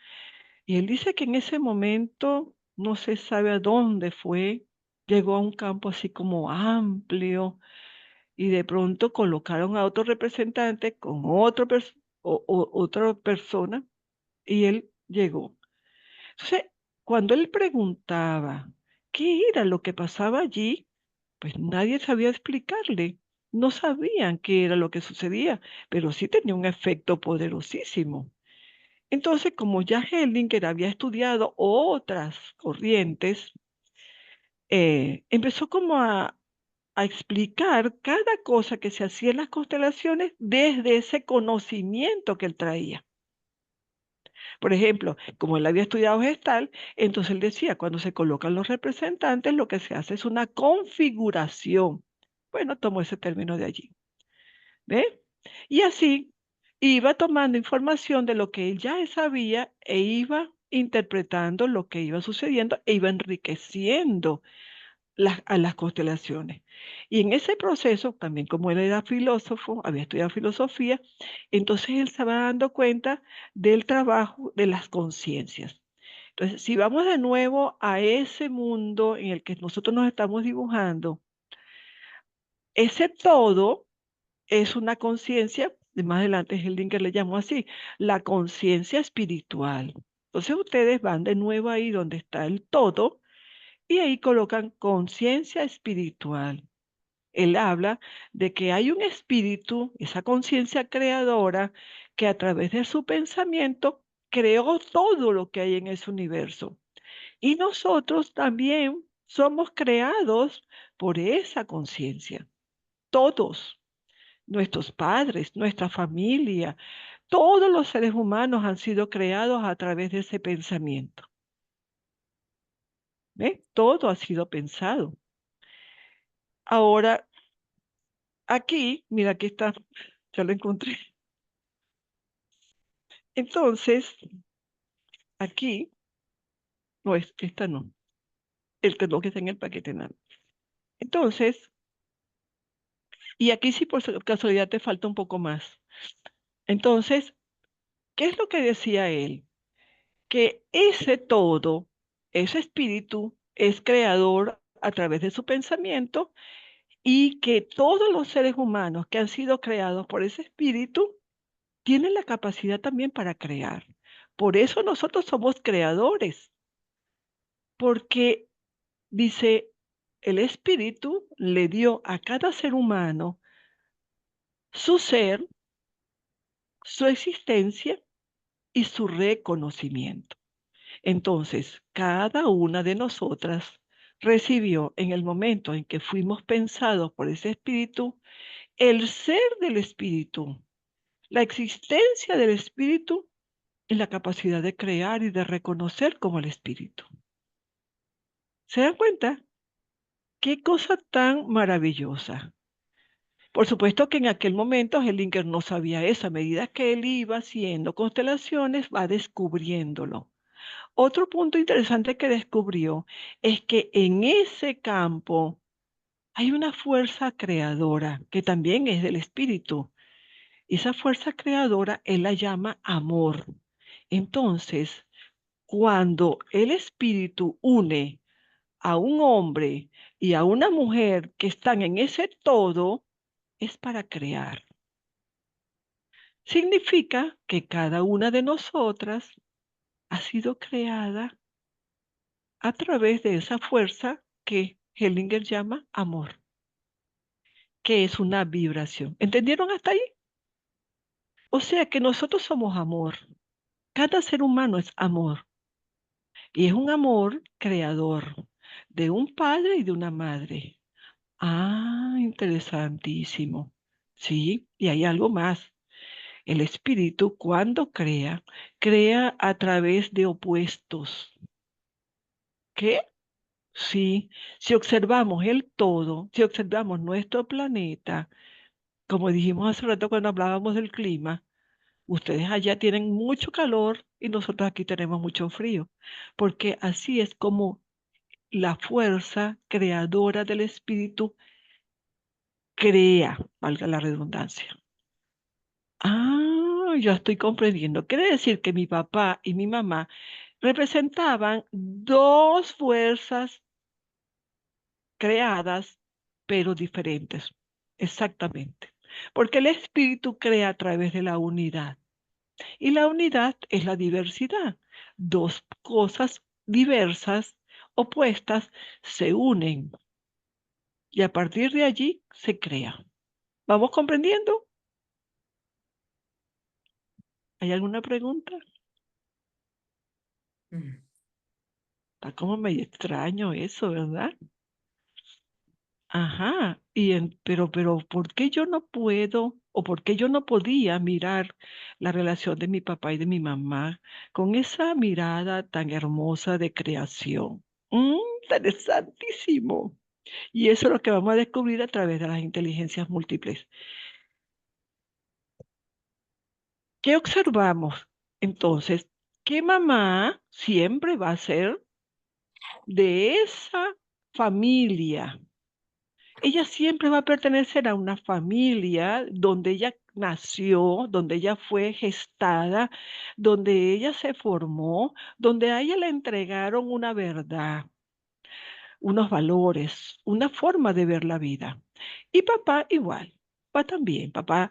Y él dice que en ese momento, no se sabe a dónde fue, llegó a un campo así como amplio y de pronto colocaron a otro representante con otra persona y él llegó. Entonces, cuando él preguntaba qué era lo que pasaba allí, pues nadie sabía explicarle. No sabían qué era lo que sucedía, pero sí tenía un efecto poderosísimo. Entonces, como ya Hellinger había estudiado otras corrientes, empezó como a explicar cada cosa que se hacía en las constelaciones desde ese conocimiento que él traía. Por ejemplo, como él había estudiado gestal, entonces él decía, cuando se colocan los representantes, lo que se hace es una configuración. Bueno, tomó ese término de allí. ¿Ve? Y así iba tomando información de lo que él ya sabía e iba interpretando lo que iba sucediendo e iba enriqueciendo a las constelaciones. Y en ese proceso, también como él era filósofo, había estudiado filosofía, entonces él se va dando cuenta del trabajo de las conciencias. Entonces, si vamos de nuevo a ese mundo en el que nosotros nos estamos dibujando, ese todo es una conciencia, de más adelante Hellinger le llamó así, la conciencia espiritual. Entonces ustedes van de nuevo ahí donde está el todo y ahí colocan conciencia espiritual. Él habla de que hay un espíritu, esa conciencia creadora, que a través de su pensamiento creó todo lo que hay en ese universo. Y nosotros también somos creados por esa conciencia. Todos, nuestros padres, nuestra familia, todos los seres humanos han sido creados a través de ese pensamiento. ¿Ve? Todo ha sido pensado. Ahora, aquí, mira, aquí está, ya lo encontré. Entonces, aquí, no es, esta no, el que no que está en el paquete nada. Entonces, y aquí sí por casualidad te falta un poco más. Entonces, ¿qué es lo que decía él? Que ese todo, ese espíritu, es creador a través de su pensamiento y que todos los seres humanos que han sido creados por ese espíritu tienen la capacidad también para crear. Por eso nosotros somos creadores, porque dice, el espíritu le dio a cada ser humano su ser, su existencia y su reconocimiento. Entonces, cada una de nosotras recibió en el momento en que fuimos pensados por ese espíritu, el ser del espíritu, la existencia del espíritu y la capacidad de crear y de reconocer como el espíritu. ¿Se dan cuenta? Qué cosa tan maravillosa. Por supuesto que en aquel momento Hellinger no sabía eso. A medida que él iba haciendo constelaciones, va descubriéndolo. Otro punto interesante que descubrió es que en ese campo hay una fuerza creadora que también es del espíritu. Esa fuerza creadora él la llama amor. Entonces, cuando el espíritu une a un hombre y a una mujer que están en ese todo, es para crear. Significa que cada una de nosotras ha sido creada a través de esa fuerza que Hellinger llama amor, que es una vibración. ¿Entendieron hasta ahí? O sea que nosotros somos amor. Cada ser humano es amor. Y es un amor creador de un padre y de una madre. Ah, interesantísimo. Sí, y hay algo más. El espíritu, cuando crea, crea a través de opuestos. ¿Qué? Sí, si observamos el todo, si observamos nuestro planeta, como dijimos hace rato cuando hablábamos del clima, ustedes allá tienen mucho calor y nosotros aquí tenemos mucho frío, porque así es como la fuerza creadora del espíritu crea, valga la redundancia. Ah, ya estoy comprendiendo. Quiere decir que mi papá y mi mamá representaban dos fuerzas creadas, pero diferentes. Exactamente. Porque el espíritu crea a través de la unidad. Y la unidad es la diversidad. Dos cosas diversas, opuestas, se unen. Y a partir de allí se crea. ¿Vamos comprendiendo? ¿Hay alguna pregunta? Mm. Está como medio extraño eso, ¿verdad? Ajá, pero, ¿por qué yo no puedo o por qué yo no podía mirar la relación de mi papá y de mi mamá con esa mirada tan hermosa de creación? Interesantísimo. Y eso es lo que vamos a descubrir a través de las inteligencias múltiples. ¿Qué observamos? Entonces, que mamá siempre va a ser de esa familia. Ella siempre va a pertenecer a una familia donde ella nació, donde ella fue gestada, donde ella se formó, donde a ella le entregaron una verdad, unos valores, una forma de ver la vida. Y papá igual, papá también, papá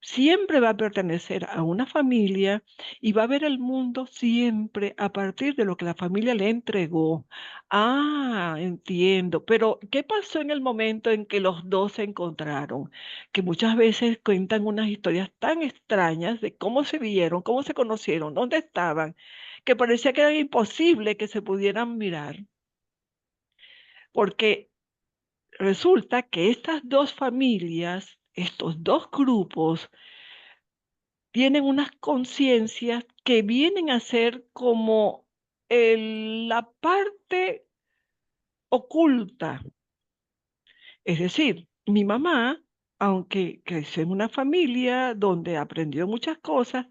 siempre va a pertenecer a una familia y va a ver el mundo siempre a partir de lo que la familia le entregó. Ah, entiendo, pero ¿qué pasó en el momento en que los dos se encontraron? Que muchas veces cuentan unas historias tan extrañas de cómo se vieron, cómo se conocieron, dónde estaban, que parecía que era imposible que se pudieran mirar. Porque resulta que estas dos familias, estos dos grupos, tienen unas conciencias que vienen a ser como la parte oculta. Es decir, mi mamá, aunque creció en una familia donde aprendió muchas cosas,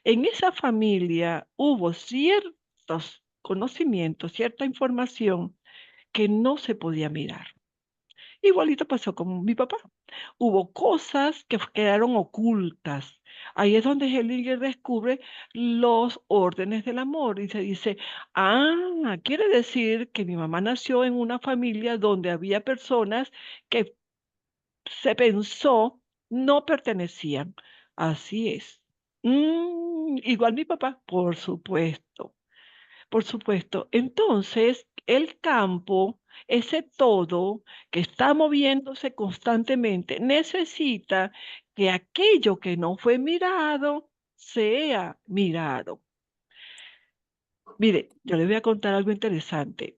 en esa familia hubo ciertos conocimientos, cierta información que no se podía mirar. Igualito pasó con mi papá. Hubo cosas que quedaron ocultas. Ahí es donde Hellinger descubre los órdenes del amor y se dice, ah, quiere decir que mi mamá nació en una familia donde había personas que se pensó no pertenecían. Así es. Igual mi papá, por supuesto. por supuesto. Entonces, el campo, ese todo que está moviéndose constantemente, necesita que aquello que no fue mirado sea mirado. Mire, yo le voy a contar algo interesante.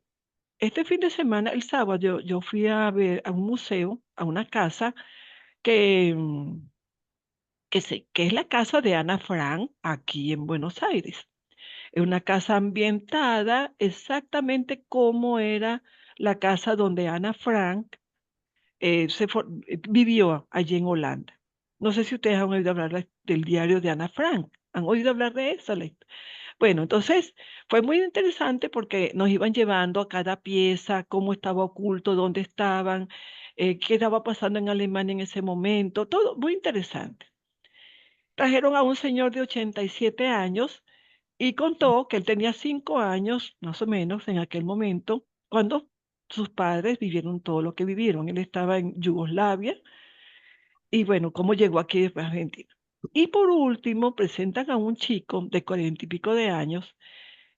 Este fin de semana, el sábado, yo fui a ver a un museo, a una casa que, que es la casa de Ana Frank aquí en Buenos Aires. Es una casa ambientada exactamente como era la casa donde Ana Frank vivió allí en Holanda. No sé si ustedes han oído hablar del diario de Ana Frank. ¿Han oído hablar de eso? Bueno, entonces fue muy interesante porque nos iban llevando a cada pieza, cómo estaba oculto, dónde estaban, qué estaba pasando en Alemania en ese momento, todo muy interesante. Trajeron a un señor de 87 años y contó que él tenía 5 años, más o menos, en aquel momento, cuando sus padres vivieron todo lo que vivieron. Él estaba en Yugoslavia y bueno, cómo llegó aquí después a Argentina. Y por último, presentan a un chico de 40 y pico de años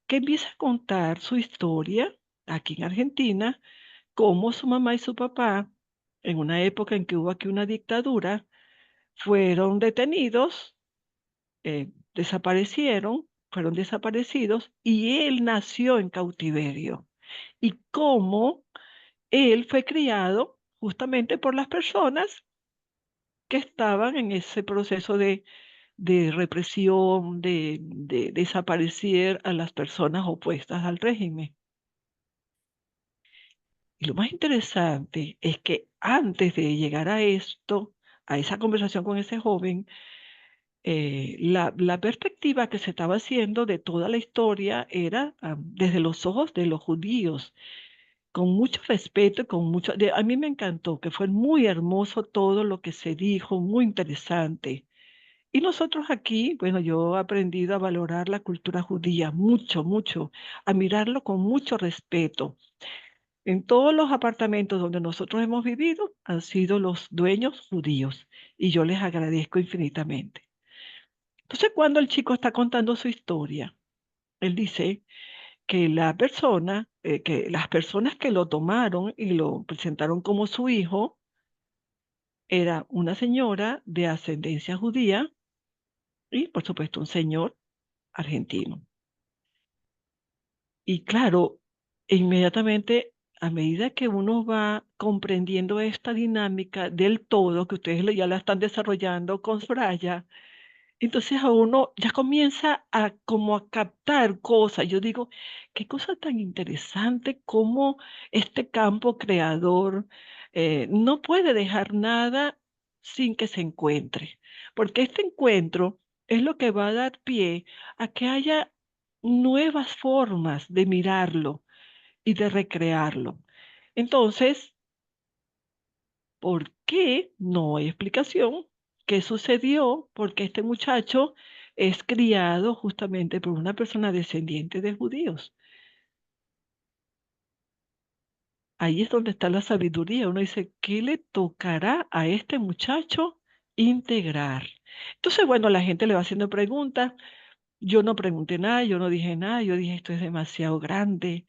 que empieza a contar su historia aquí en Argentina, cómo su mamá y su papá, en una época en que hubo aquí una dictadura, fueron detenidos, desaparecieron, fueron desaparecidos y él nació en cautiverio. Y cómo él fue criado justamente por las personas que estaban en ese proceso de represión, de desaparecer a las personas opuestas al régimen. Y lo más interesante es que antes de llegar a esto, a esa conversación con ese joven, la perspectiva que se estaba haciendo de toda la historia era desde los ojos de los judíos, con mucho respeto, a mí me encantó, que fue muy hermoso todo lo que se dijo, muy interesante. Y nosotros aquí, bueno, yo he aprendido a valorar la cultura judía mucho, mucho, a mirarlo con mucho respeto. En todos los apartamentos donde nosotros hemos vivido han sido los dueños judíos y yo les agradezco infinitamente. Entonces, cuando el chico está contando su historia, él dice que que las personas que lo tomaron y lo presentaron como su hijo, era una señora de ascendencia judía y, por supuesto, un señor argentino. Y claro, inmediatamente, a medida que uno va comprendiendo esta dinámica del todo, que ustedes ya la están desarrollando con Soraya, entonces a uno ya comienza a como a captar cosas. Yo digo, qué cosa tan interesante cómo este campo creador no puede dejar nada sin que se encuentre, porque este encuentro es lo que va a dar pie a que haya nuevas formas de mirarlo y de recrearlo. Entonces, ¿por qué? No hay explicación. ¿Qué sucedió? Porque este muchacho es criado justamente por una persona descendiente de judíos. Ahí es donde está la sabiduría. Uno dice, ¿qué le tocará a este muchacho integrar? Entonces, bueno, la gente le va haciendo preguntas. Yo no pregunté nada, yo no dije nada, yo dije, esto es demasiado grande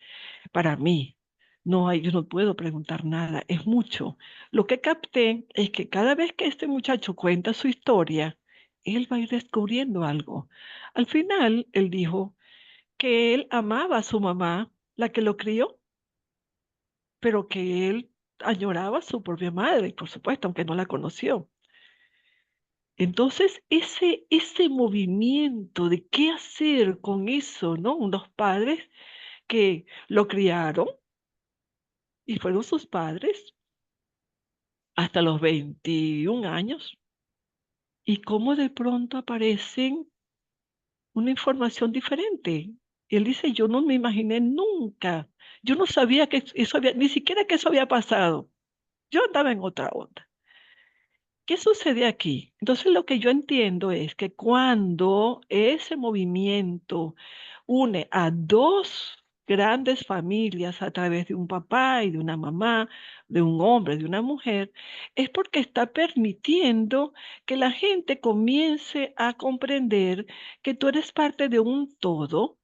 para mí. No hay, yo no puedo preguntar nada, es mucho. Lo que capté es que cada vez que este muchacho cuenta su historia, él va a ir descubriendo algo. Al final, él dijo que él amaba a su mamá, la que lo crió, pero que él añoraba a su propia madre, por supuesto, aunque no la conoció. Entonces, ese movimiento de qué hacer con eso, ¿no? Unos padres que lo criaron y fueron sus padres hasta los 21 años, y cómo de pronto aparecen una información diferente. Y él dice, yo no me imaginé nunca, yo no sabía que eso había, ni siquiera que eso había pasado. Yo andaba en otra onda. ¿Qué sucede aquí? Entonces lo que yo entiendo es que cuando ese movimiento une a dos grandes familias a través de un papá y de una mamá, de un hombre, de una mujer, es porque está permitiendo que la gente comience a comprender que tú eres parte de un todo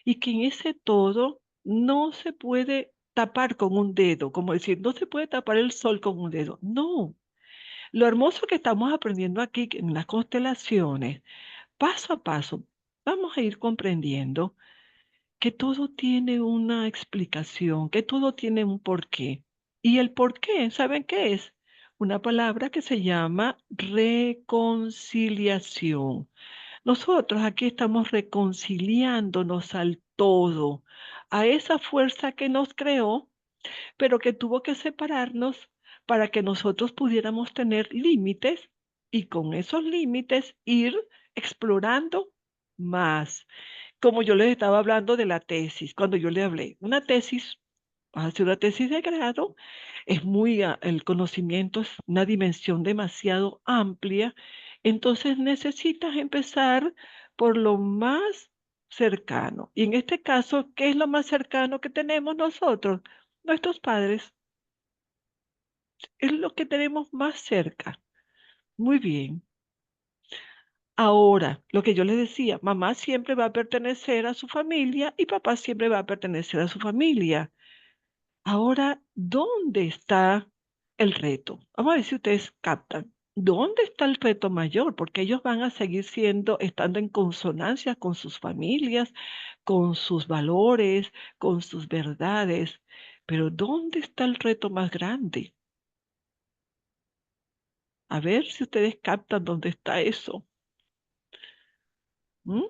y que en ese todo no se puede tapar con un dedo, como decir, no se puede tapar el sol con un dedo. No, lo hermoso que estamos aprendiendo aquí en las constelaciones, paso a paso, vamos a ir comprendiendo que todo tiene una explicación, que todo tiene un porqué. Y el porqué, ¿saben qué es? Una palabra que se llama reconciliación. Nosotros aquí estamos reconciliándonos al todo, a esa fuerza que nos creó, pero que tuvo que separarnos para que nosotros pudiéramos tener límites y con esos límites ir explorando más. Como yo les estaba hablando de la tesis, cuando yo le hablé, una tesis, hacer una tesis de grado, es muy, el conocimiento es una dimensión demasiado amplia, entonces necesitas empezar por lo más cercano. Y en este caso, ¿qué es lo más cercano que tenemos nosotros? Nuestros padres. Es lo que tenemos más cerca. Muy bien. Ahora, lo que yo les decía, mamá siempre va a pertenecer a su familia y papá siempre va a pertenecer a su familia. Ahora, ¿dónde está el reto? Vamos a ver si ustedes captan. ¿Dónde está el reto mayor? Porque ellos van a seguir estando en consonancia con sus familias, con sus valores, con sus verdades. Pero ¿dónde está el reto más grande? A ver si ustedes captan dónde está eso. ¿Mm?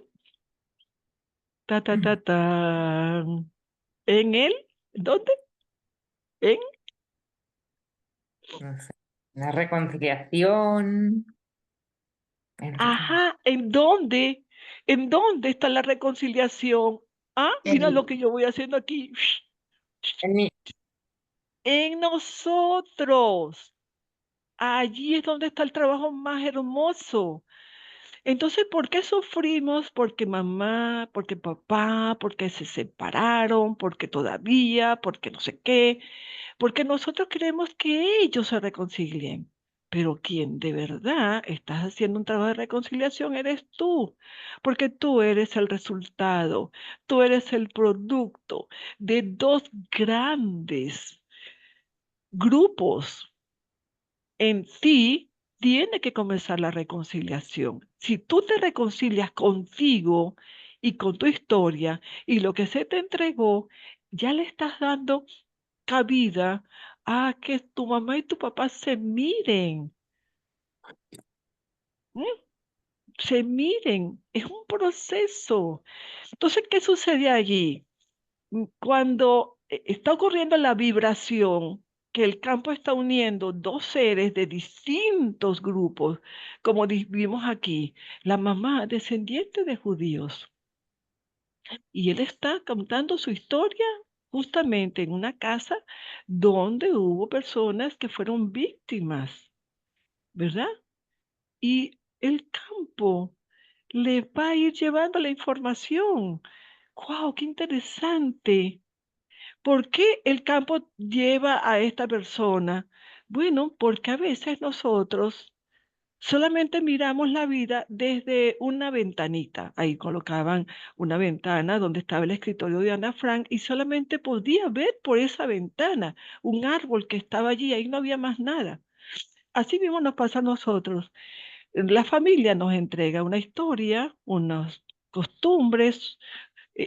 Ta, ta, ta, tan. ¿En él? ¿Dónde? ¿En? No sé. La reconciliación. Ajá, ¿en dónde? ¿En dónde está la reconciliación? Ah, mira lo En, que yo voy haciendo aquí. en mí. En nosotros. Allí es donde está el trabajo más hermoso. Entonces, ¿por qué sufrimos? Porque mamá, porque papá, porque se separaron, porque todavía, porque no sé qué. Porque nosotros queremos que ellos se reconcilien, pero quien de verdad estás haciendo un trabajo de reconciliación eres tú, porque tú eres el resultado, tú eres el producto de dos grandes grupos. En ti tiene que comenzar la reconciliación. Si tú te reconcilias contigo y con tu historia y lo que se te entregó, ya le estás dando cabida a que tu mamá y tu papá se miren, ¿m? Se miren, es un proceso. Entonces, ¿qué sucede allí? Cuando está ocurriendo la vibración, que el campo está uniendo dos seres de distintos grupos, como vimos aquí, la mamá descendiente de judíos, y él está contando su historia justamente en una casa donde hubo personas que fueron víctimas, ¿verdad? Y el campo le va a ir llevando la información. ¡Wow! ¡Qué interesante! ¿Por qué el campo lleva a esta persona? Bueno, porque a veces nosotros solamente miramos la vida desde una ventanita. Ahí colocaban una ventana donde estaba el escritorio de Ana Frank y solamente podía ver por esa ventana un árbol que estaba allí, ahí no había más nada. Así mismo nos pasa a nosotros. La familia nos entrega una historia, unas costumbres,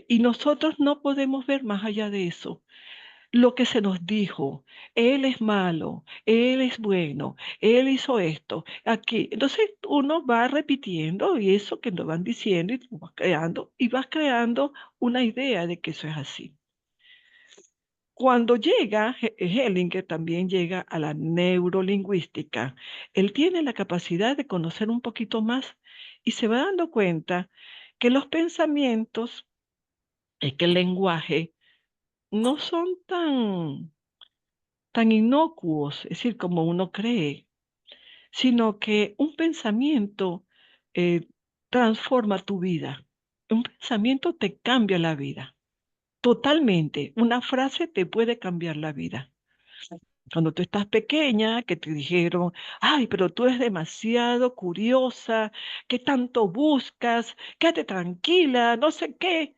y nosotros no podemos ver más allá de eso. Lo que se nos dijo, él es malo, él es bueno, él hizo esto, aquí. Entonces uno va repitiendo y eso que nos van diciendo y tú vas creando una idea de que eso es así. Cuando llega, Hellinger también llega a la neurolingüística. Él tiene la capacidad de conocer un poquito más y se va dando cuenta que los pensamientos, es que el lenguaje no son tan inocuos, es decir, como uno cree, sino que un pensamiento eh, transforma tu vida. Un pensamiento te cambia la vida. Totalmente. Una frase te puede cambiar la vida. Cuando tú estás pequeña, que te dijeron, ay, pero tú eres demasiado curiosa, ¿qué tanto buscas? Quédate tranquila, no sé qué.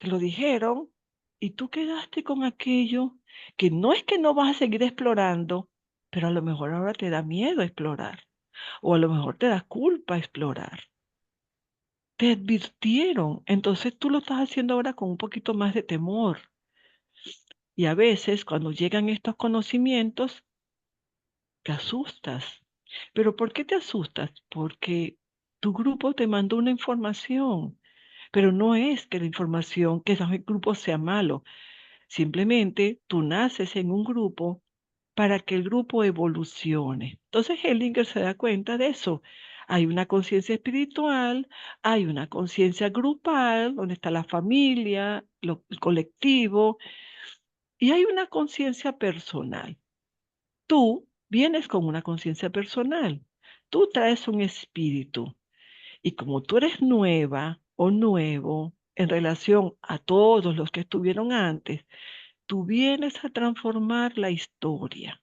te lo dijeron y tú quedaste con aquello que no es que no vas a seguir explorando, pero a lo mejor ahora te da miedo explorar o a lo mejor te da culpa explorar. Te advirtieron, entonces tú lo estás haciendo ahora con un poquito más de temor. Y a veces cuando llegan estos conocimientos, te asustas. ¿Pero por qué te asustas? Porque tu grupo te mandó una información, pero no es que la información, que ese grupo sea malo. Simplemente tú naces en un grupo para que el grupo evolucione. Entonces Hellinger se da cuenta de eso. Hay una conciencia espiritual, hay una conciencia grupal, donde está la familia, el colectivo, y hay una conciencia personal. Tú vienes con una conciencia personal. Tú traes un espíritu. Y como tú eres nueva o nuevo en relación a todos los que estuvieron antes, tú vienes a transformar la historia.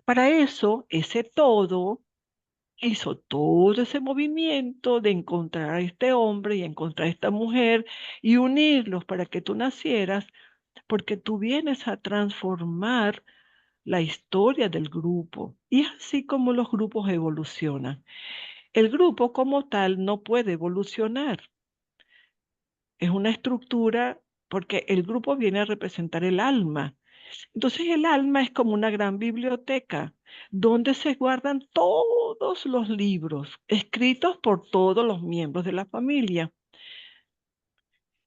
Para eso, ese todo hizo todo ese movimiento de encontrar a este hombre y encontrar a esta mujer y unirlos para que tú nacieras, porque tú vienes a transformar la historia del grupo. Y es así como los grupos evolucionan. El grupo como tal no puede evolucionar. Es una estructura porque el grupo viene a representar el alma. Entonces el alma es como una gran biblioteca donde se guardan todos los libros escritos por todos los miembros de la familia.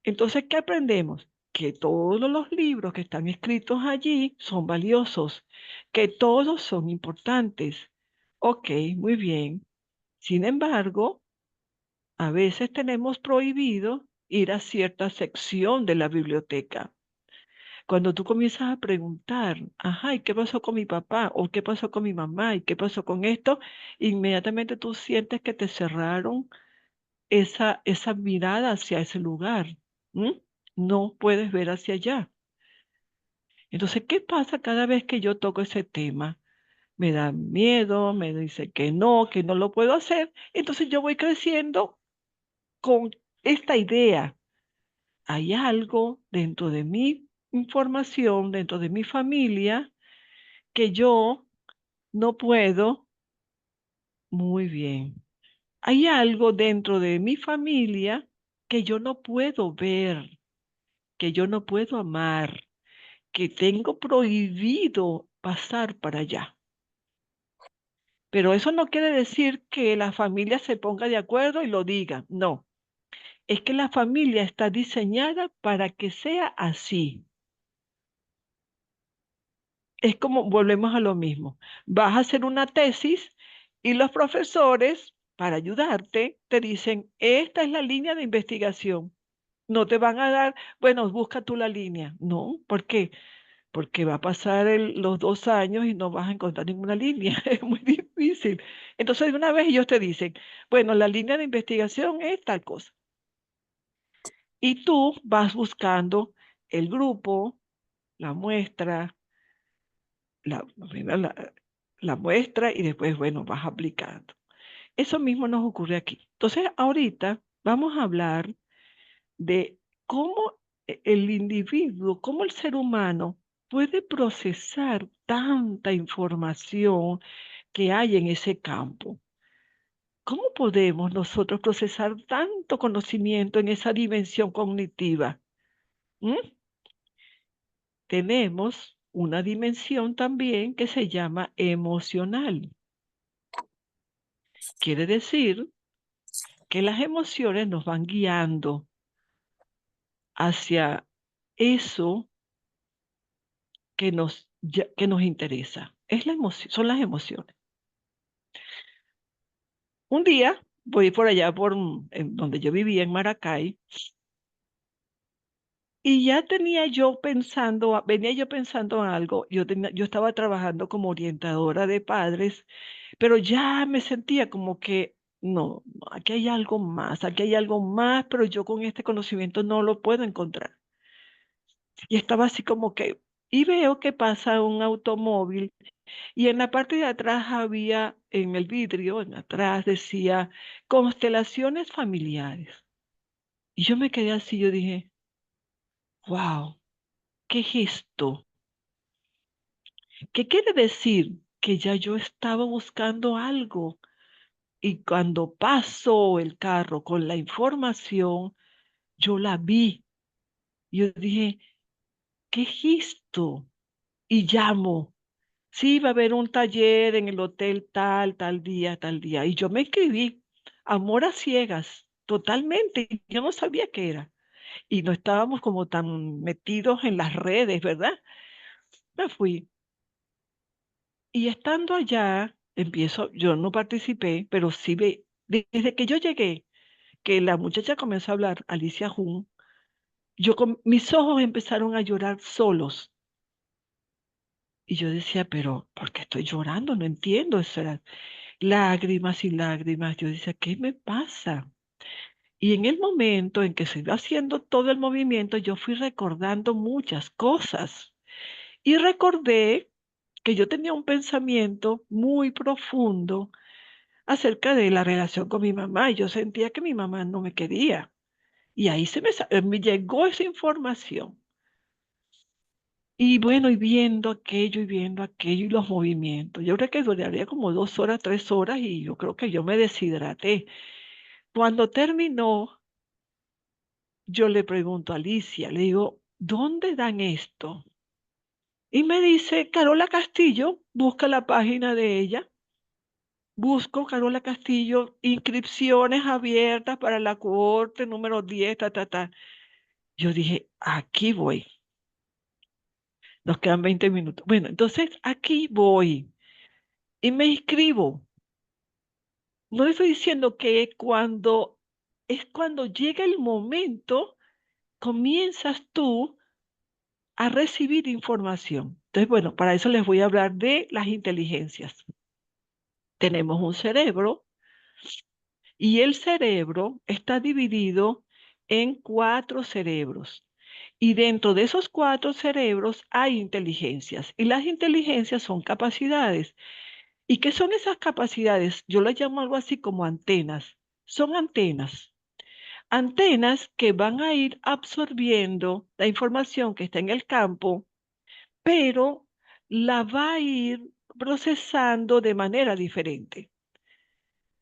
Entonces, ¿qué aprendemos? Que todos los libros que están escritos allí son valiosos, que todos son importantes. Ok, muy bien. Sin embargo, a veces tenemos prohibido ir a cierta sección de la biblioteca. Cuando tú comienzas a preguntar, ajá, ¿y qué pasó con mi papá? ¿O qué pasó con mi mamá? ¿Y qué pasó con esto? Inmediatamente tú sientes que te cerraron esa mirada hacia ese lugar. ¿M? No puedes ver hacia allá. Entonces, ¿qué pasa cada vez que yo toco ese tema? Me da miedo, me dice que no lo puedo hacer. Entonces yo voy creciendo con esta idea. Hay algo dentro de mi información, dentro de mi familia, que yo no puedo muy bien. Hay algo dentro de mi familia que yo no puedo ver, que yo no puedo amar, que tengo prohibido pasar para allá. Pero eso no quiere decir que la familia se ponga de acuerdo y lo diga. No, es que la familia está diseñada para que sea así. Es como, volvemos a lo mismo. Vas a hacer una tesis y los profesores, para ayudarte, te dicen, esta es la línea de investigación. No te van a dar, bueno, busca tú la línea. No, ¿por qué? Porque va a pasar los 2 años y no vas a encontrar ninguna línea. Es muy difícil. Entonces, de una vez ellos te dicen, bueno, la línea de investigación es tal cosa. Y tú vas buscando el grupo, la muestra, primero la muestra y después, bueno, vas aplicando. Eso mismo nos ocurre aquí. Entonces, ahorita vamos a hablar de cómo el individuo, cómo el ser humano puede procesar tanta información que hay en ese campo. ¿Cómo podemos nosotros procesar tanto conocimiento en esa dimensión cognitiva? ¿Mm? Tenemos una dimensión también que se llama emocional. Quiere decir que las emociones nos van guiando hacia eso que nos interesa. Son las emociones. Un día voy por allá, en donde yo vivía, en Maracay, y ya venía yo pensando en algo. Yo estaba trabajando como orientadora de padres, pero ya me sentía como que, no, aquí hay algo más, pero yo con este conocimiento no lo puedo encontrar. Y estaba así como que, y veo que pasa un automóvil y en la parte de atrás había, en el vidrio, en atrás decía, constelaciones familiares. Y yo me quedé así, yo dije, wow, ¿qué es esto? ¿Qué quiere decir? Que ya yo estaba buscando algo y cuando pasó el carro con la información, yo la vi. Yo dije, ¿qué es esto? Y llamo. Sí, va a haber un taller en el hotel tal, tal día, tal día. Y yo me escribí, amor a ciegas, totalmente. Y yo no sabía qué era. Y no estábamos como tan metidos en las redes, ¿verdad? Me fui. Y estando allá, empiezo, yo no participé, pero sí ve, desde que yo llegué, que la muchacha comenzó a hablar, Alicia Jun, mis ojos empezaron a llorar solos. Y yo decía, pero ¿por qué estoy llorando? No entiendo. Eso era lágrimas y lágrimas. Yo decía, ¿qué me pasa? Y en el momento en que se iba haciendo todo el movimiento, yo fui recordando muchas cosas. Y recordé que yo tenía un pensamiento muy profundo acerca de la relación con mi mamá. Y yo sentía que mi mamá no me quería. Y ahí me llegó esa información. Y bueno, y viendo aquello y los movimientos. Yo creo que duraría como 2 horas, 3 horas y yo creo que yo me deshidraté. Cuando terminó, yo le pregunto a Alicia, le digo, ¿dónde dan esto? Y me dice, Carola Castillo, busca la página de ella. Busco Carola Castillo, inscripciones abiertas para la cohorte número 10, ta, ta, ta. Yo dije, aquí voy. Nos quedan 20 minutos. Bueno, entonces aquí voy y me inscribo. No le estoy diciendo que cuando llega el momento, comienzas tú a recibir información. Entonces, bueno, para eso les voy a hablar de las inteligencias. Tenemos un cerebro y el cerebro está dividido en 4 cerebros. Y dentro de esos 4 cerebros hay inteligencias. Y las inteligencias son capacidades. ¿Y qué son esas capacidades? Yo las llamo algo así como antenas. Son antenas. Antenas que van a ir absorbiendo la información que está en el campo, pero la va a ir procesando de manera diferente.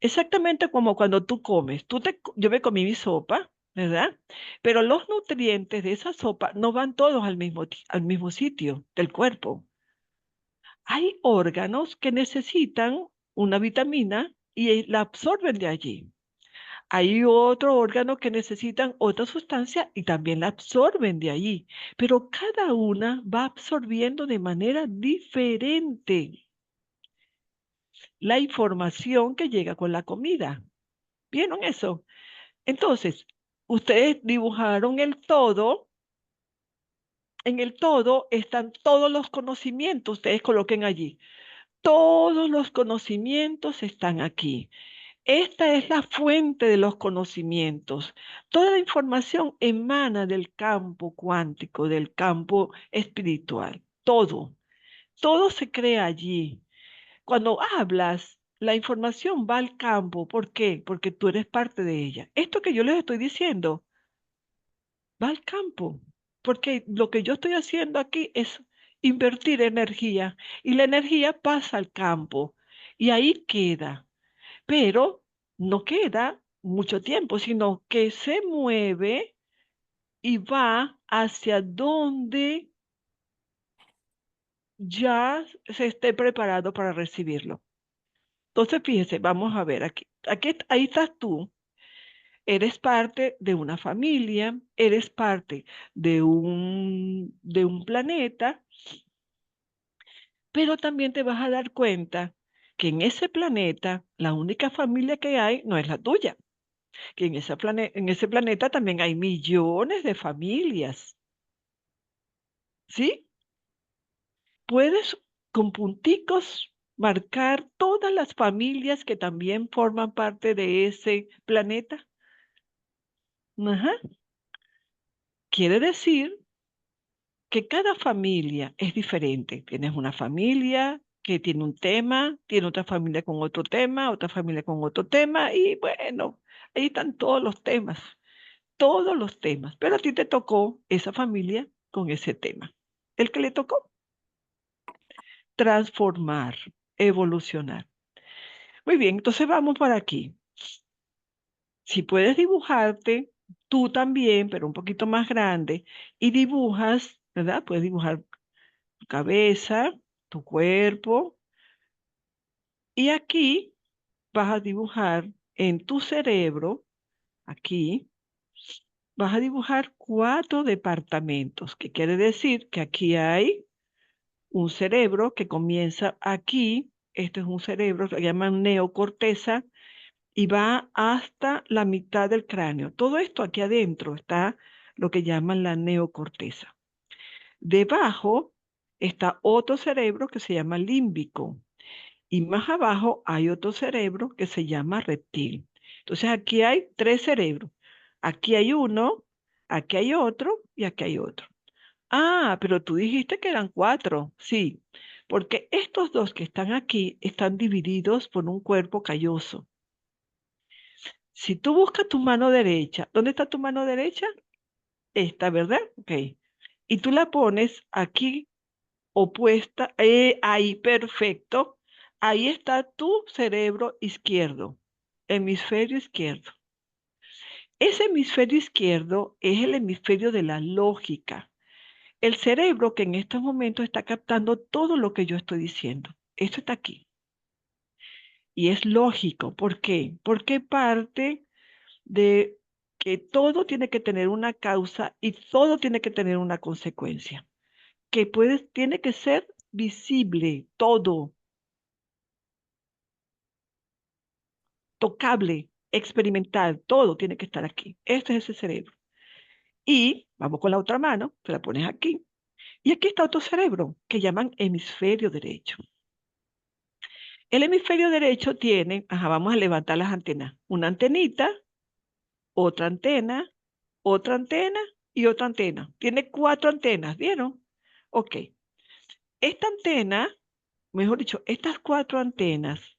Exactamente como cuando tú comes. Yo me comí mi sopa, ¿verdad? Pero los nutrientes de esa sopa no van todos al mismo sitio del cuerpo. Hay órganos que necesitan una vitamina y la absorben de allí. Hay otro órgano que necesitan otra sustancia y también la absorben de allí. Pero cada una va absorbiendo de manera diferente la información que llega con la comida. ¿Vieron eso? Entonces, ustedes dibujaron el todo. En el todo están todos los conocimientos. Ustedes coloquen allí. Todos los conocimientos están aquí. Esta es la fuente de los conocimientos. Toda la información emana del campo cuántico, del campo espiritual. Todo se crea allí. Cuando hablas, la información va al campo. ¿Por qué? Porque tú eres parte de ella. Esto que yo les estoy diciendo va al campo. Porque lo que yo estoy haciendo aquí es invertir energía y la energía pasa al campo y ahí queda. Pero no queda mucho tiempo, sino que se mueve y va hacia donde ya se esté preparado para recibirlo. Entonces, fíjese, vamos a ver aquí. Ahí estás tú. Eres parte de una familia, eres parte de un planeta, pero también te vas a dar cuenta que en ese planeta la única familia que hay no es la tuya, que en ese planeta también hay millones de familias, ¿sí? Puedes con punticos marcar todas las familias que también forman parte de ese planeta. Ajá. Quiere decir que cada familia es diferente. Tienes una familia que tiene un tema, tiene otra familia con otro tema, otra familia con otro tema, y bueno, ahí están todos los temas. todos los temas, pero a ti te tocó esa familia con ese tema. El que le tocó, transformar, evolucionar. Muy bien, entonces vamos por aquí. Si puedes dibujarte, tú también, pero un poquito más grande, y dibujas, ¿verdad? Puedes dibujar tu cabeza, tu cuerpo, y aquí vas a dibujar en tu cerebro, aquí, vas a dibujar 4 departamentos, que quiere decir que aquí hay un cerebro que comienza aquí, este es un cerebro que llaman neocorteza, y va hasta la mitad del cráneo. Todo esto aquí adentro está lo que llaman la neocorteza. Debajo está otro cerebro que se llama límbico y más abajo hay otro cerebro que se llama reptil. Entonces aquí hay 3 cerebros. Aquí hay uno, aquí hay otro y aquí hay otro. Ah, pero tú dijiste que eran 4. Sí, porque estos 2 que están aquí están divididos por un cuerpo calloso. Si tú buscas tu mano derecha, ¿dónde está tu mano derecha? Esta, ¿verdad? Ok. Y tú la pones aquí opuesta, ahí, perfecto. Ahí está tu cerebro izquierdo, hemisferio izquierdo. Ese hemisferio izquierdo es el hemisferio de la lógica. El cerebro que en estos momentos está captando todo lo que yo estoy diciendo. Esto está aquí. Y es lógico. ¿Por qué? Porque parte de que todo tiene que tener una causa y todo tiene que tener una consecuencia, que tiene que ser visible, todo, tocable, experimental, todo tiene que estar aquí. Este es ese cerebro. Y vamos con la otra mano, te la pones aquí. Y aquí está otro cerebro que llaman hemisferio derecho. El hemisferio derecho tiene, vamos a levantar las antenas, una antenita, otra antena y otra antena. Tiene 4 antenas, ¿vieron? Ok. Esta antena, mejor dicho, estas 4 antenas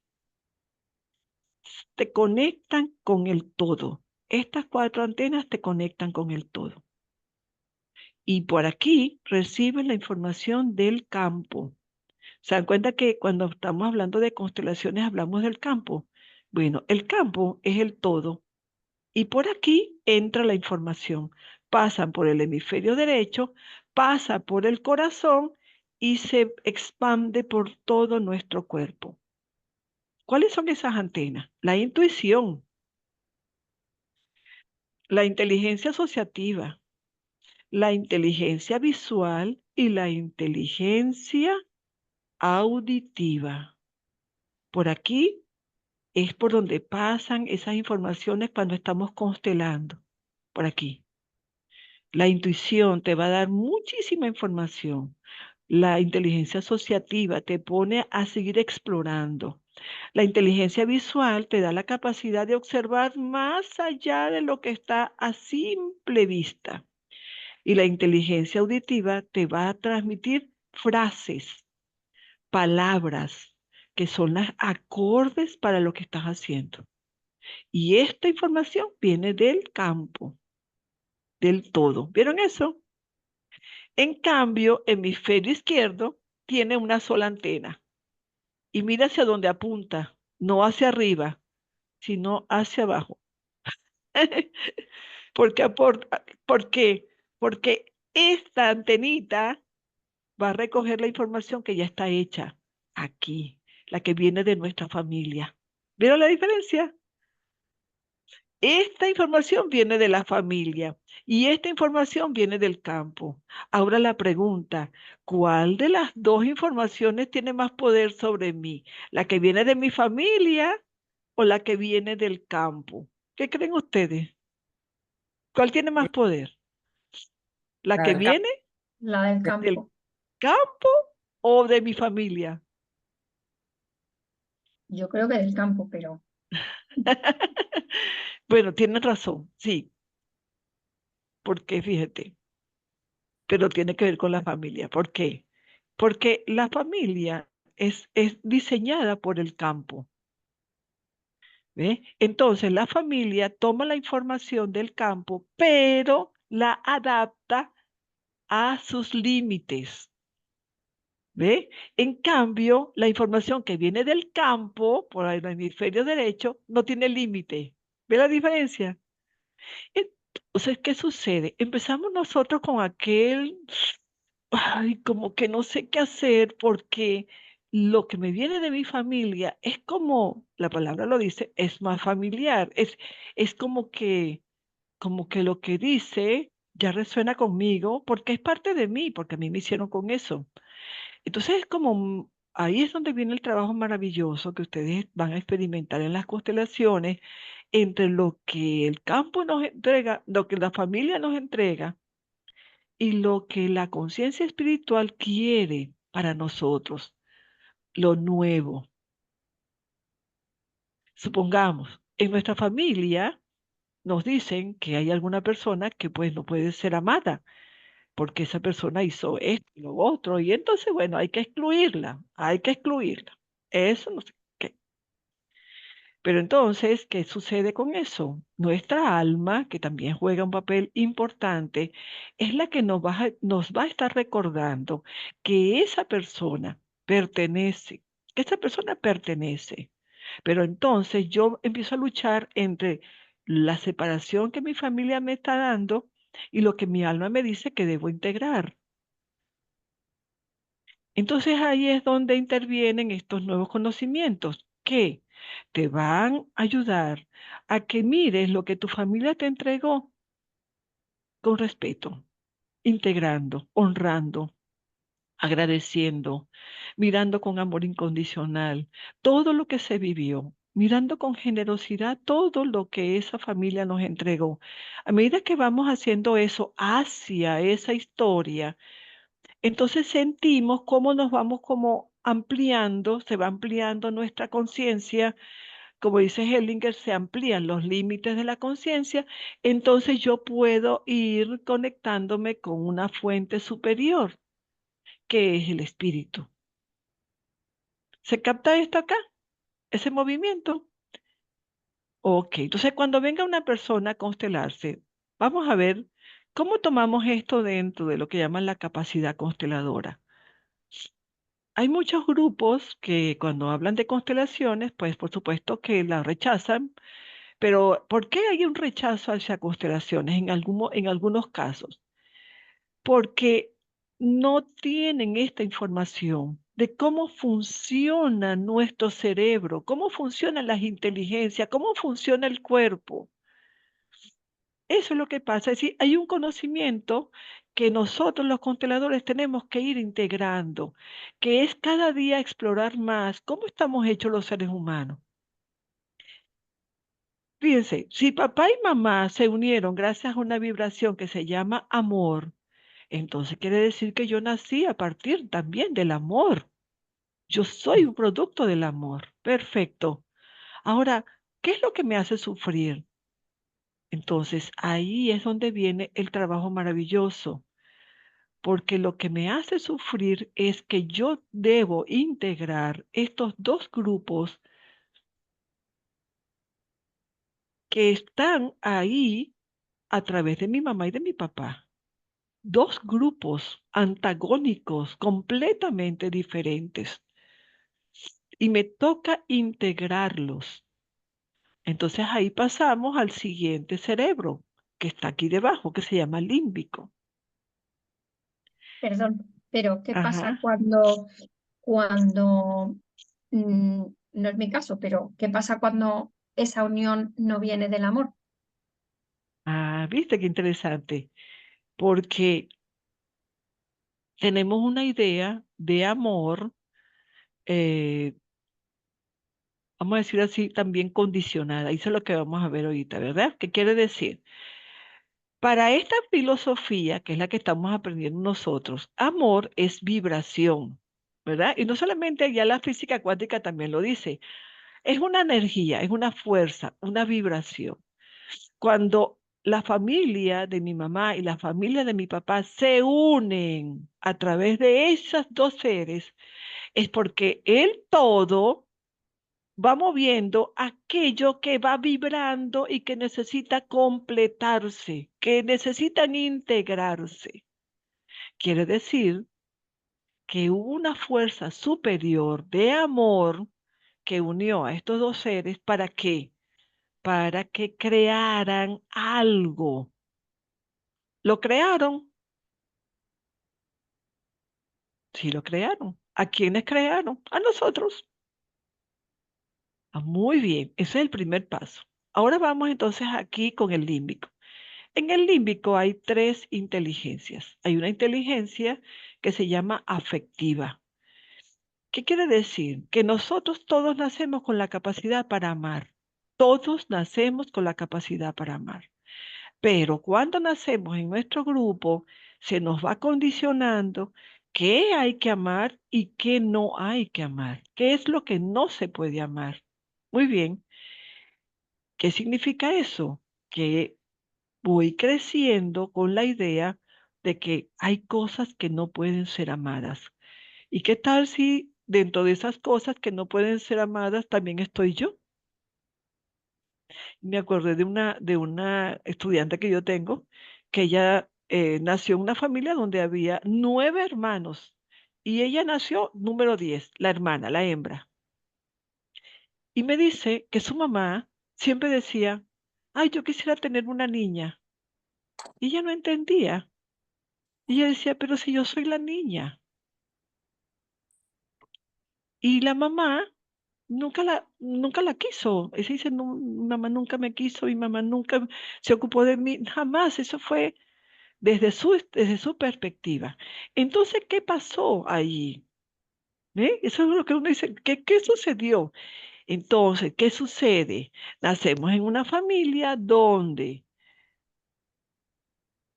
te conectan con el todo. Estas 4 antenas te conectan con el todo. Y por aquí reciben la información del campo. ¿Se dan cuenta que cuando estamos hablando de constelaciones hablamos del campo? Bueno, el campo es el todo. Y por aquí entra la información. Pasan por el hemisferio derecho, pasa por el corazón y se expande por todo nuestro cuerpo. ¿Cuáles son esas antenas? La intuición, la inteligencia asociativa, la inteligencia visual y la inteligencia auditiva. Por aquí es por donde pasan esas informaciones cuando estamos constelando. Por aquí. La intuición te va a dar muchísima información. La inteligencia asociativa te pone a seguir explorando. La inteligencia visual te da la capacidad de observar más allá de lo que está a simple vista. Y la inteligencia auditiva te va a transmitir frases, palabras, que son las acordes para lo que estás haciendo. Y esta información viene del campo, del todo. ¿Vieron eso? En cambio, hemisferio izquierdo tiene una sola antena y mira hacia donde apunta, no hacia arriba, sino hacia abajo. Porque ¿por qué? Porque esta antenita va a recoger la información que ya está hecha aquí, la que viene de nuestra familia. ¿Vieron la diferencia? Esta información viene de la familia y esta información viene del campo. Ahora la pregunta, ¿cuál de las 2 informaciones tiene más poder sobre mí? ¿La que viene de mi familia o la que viene del campo? ¿Qué creen ustedes? ¿Cuál tiene más poder? ¿La La que del campo. viene La del del campo. campo o de mi familia? Yo creo que del campo, pero Bueno, tienes razón, sí, porque fíjate, pero tiene que ver con la familia. ¿Por qué? Porque la familia es diseñada por el campo. ¿Ve? Entonces la familia toma la información del campo, pero la adapta a sus límites. ¿Ve? En cambio, la información que viene del campo, por el hemisferio derecho, no tiene límite. ¿Ve la diferencia? Entonces, ¿qué sucede? Empezamos nosotros con aquel, ay, como que no sé qué hacer porque lo que me viene de mi familia es como, la palabra lo dice, es más familiar. Es como que lo que dice ya resuena conmigo porque es parte de mí, porque a mí me hicieron con eso. Entonces es como, ahí es donde viene el trabajo maravilloso que ustedes van a experimentar en las constelaciones entre lo que el campo nos entrega, lo que la familia nos entrega y lo que la conciencia espiritual quiere para nosotros, lo nuevo. Supongamos, en nuestra familia nos dicen que hay alguna persona que pues no puede ser amada porque esa persona hizo esto y lo otro y entonces bueno, hay que excluirla, hay que excluirla. Eso no sé qué. Pero entonces, ¿qué sucede con eso? Nuestra alma, que también juega un papel importante, es la que nos va a estar recordando que esa persona pertenece, que esa persona pertenece. Pero entonces yo empiezo a luchar entre la separación que mi familia me está dando y lo que mi alma me dice que debo integrar. Entonces ahí es donde intervienen estos nuevos conocimientos que te van a ayudar a que mires lo que tu familia te entregó con respeto, integrando, honrando, agradeciendo, mirando con amor incondicional todo lo que se vivió, mirando con generosidad todo lo que esa familia nos entregó. A medida que vamos haciendo eso hacia esa historia, entonces sentimos cómo nos vamos como ampliando, se va ampliando nuestra conciencia, como dice Hellinger, se amplían los límites de la conciencia, entonces yo puedo ir conectándome con una fuente superior, que es el espíritu. ¿Se capta esto acá? Ese movimiento. Ok, entonces cuando venga una persona a constelarse, vamos a ver cómo tomamos esto dentro de lo que llaman la capacidad consteladora. Hay muchos grupos que cuando hablan de constelaciones, pues por supuesto que la rechazan, pero ¿por qué hay un rechazo hacia constelaciones en algunos casos? Porque no tienen esta información de cómo funciona nuestro cerebro, cómo funcionan las inteligencias, cómo funciona el cuerpo. Eso es lo que pasa. Es decir, hay un conocimiento que nosotros los consteladores tenemos que ir integrando, que es cada día explorar más cómo estamos hechos los seres humanos. Fíjense, si papá y mamá se unieron gracias a una vibración que se llama amor, entonces quiere decir que yo nací a partir también del amor. Yo soy un producto del amor. Perfecto. Ahora, ¿qué es lo que me hace sufrir? Entonces, ahí es donde viene el trabajo maravilloso, porque lo que me hace sufrir es que yo debo integrar estos dos grupos que están ahí a través de mi mamá y de mi papá. Dos grupos antagónicos completamente diferentes. Y me toca integrarlos. Entonces ahí pasamos al siguiente cerebro, que está aquí debajo, que se llama límbico. Perdón, pero ¿qué pasa Ajá. cuando no es mi caso, pero ¿qué pasa cuando esa unión no viene del amor? Ah, viste qué interesante. Porque tenemos una idea de amor, eh, vamos a decir así, también condicionada. Eso es lo que vamos a ver ahorita, ¿verdad? ¿Qué quiere decir? Para esta filosofía, que es la que estamos aprendiendo nosotros, amor es vibración, ¿verdad? Y no solamente ya la física cuántica también lo dice, es una energía, es una fuerza, una vibración. Cuando la familia de mi mamá y la familia de mi papá se unen a través de esos dos seres, es porque el todo va moviendo aquello que va vibrando y que necesita completarse, que necesitan integrarse. Quiere decir que hubo una fuerza superior de amor que unió a estos dos seres. ¿Para qué? Para que crearan algo. ¿Lo crearon? Sí, lo crearon. ¿A quiénes crearon? A nosotros. Ah, muy bien, ese es el primer paso. Ahora vamos entonces aquí con el límbico. En el límbico hay tres inteligencias. Hay una inteligencia que se llama afectiva. ¿Qué quiere decir? Que nosotros todos nacemos con la capacidad para amar. Todos nacemos con la capacidad para amar. Pero cuando nacemos en nuestro grupo, se nos va condicionando qué hay que amar y qué no hay que amar. ¿Qué es lo que no se puede amar? Muy bien. ¿Qué significa eso? Que voy creciendo con la idea de que hay cosas que no pueden ser amadas. ¿Y qué tal si dentro de esas cosas que no pueden ser amadas también estoy yo? Me acordé de una estudiante que yo tengo, que ella nació en una familia donde había 9 hermanos y ella nació número 10, la hermana, la hembra. Y me dice que su mamá siempre decía, ay, yo quisiera tener una niña. Y ella no entendía. Y ella decía, pero si yo soy la niña. Y la mamá nunca la quiso. Ella dice, no, mi mamá nunca me quiso, mi mamá nunca se ocupó de mí, jamás. Eso fue desde su perspectiva. Entonces, ¿qué pasó allí? Eso es lo que uno dice, ¿qué sucedió? Entonces, ¿qué sucede? Nacemos en una familia donde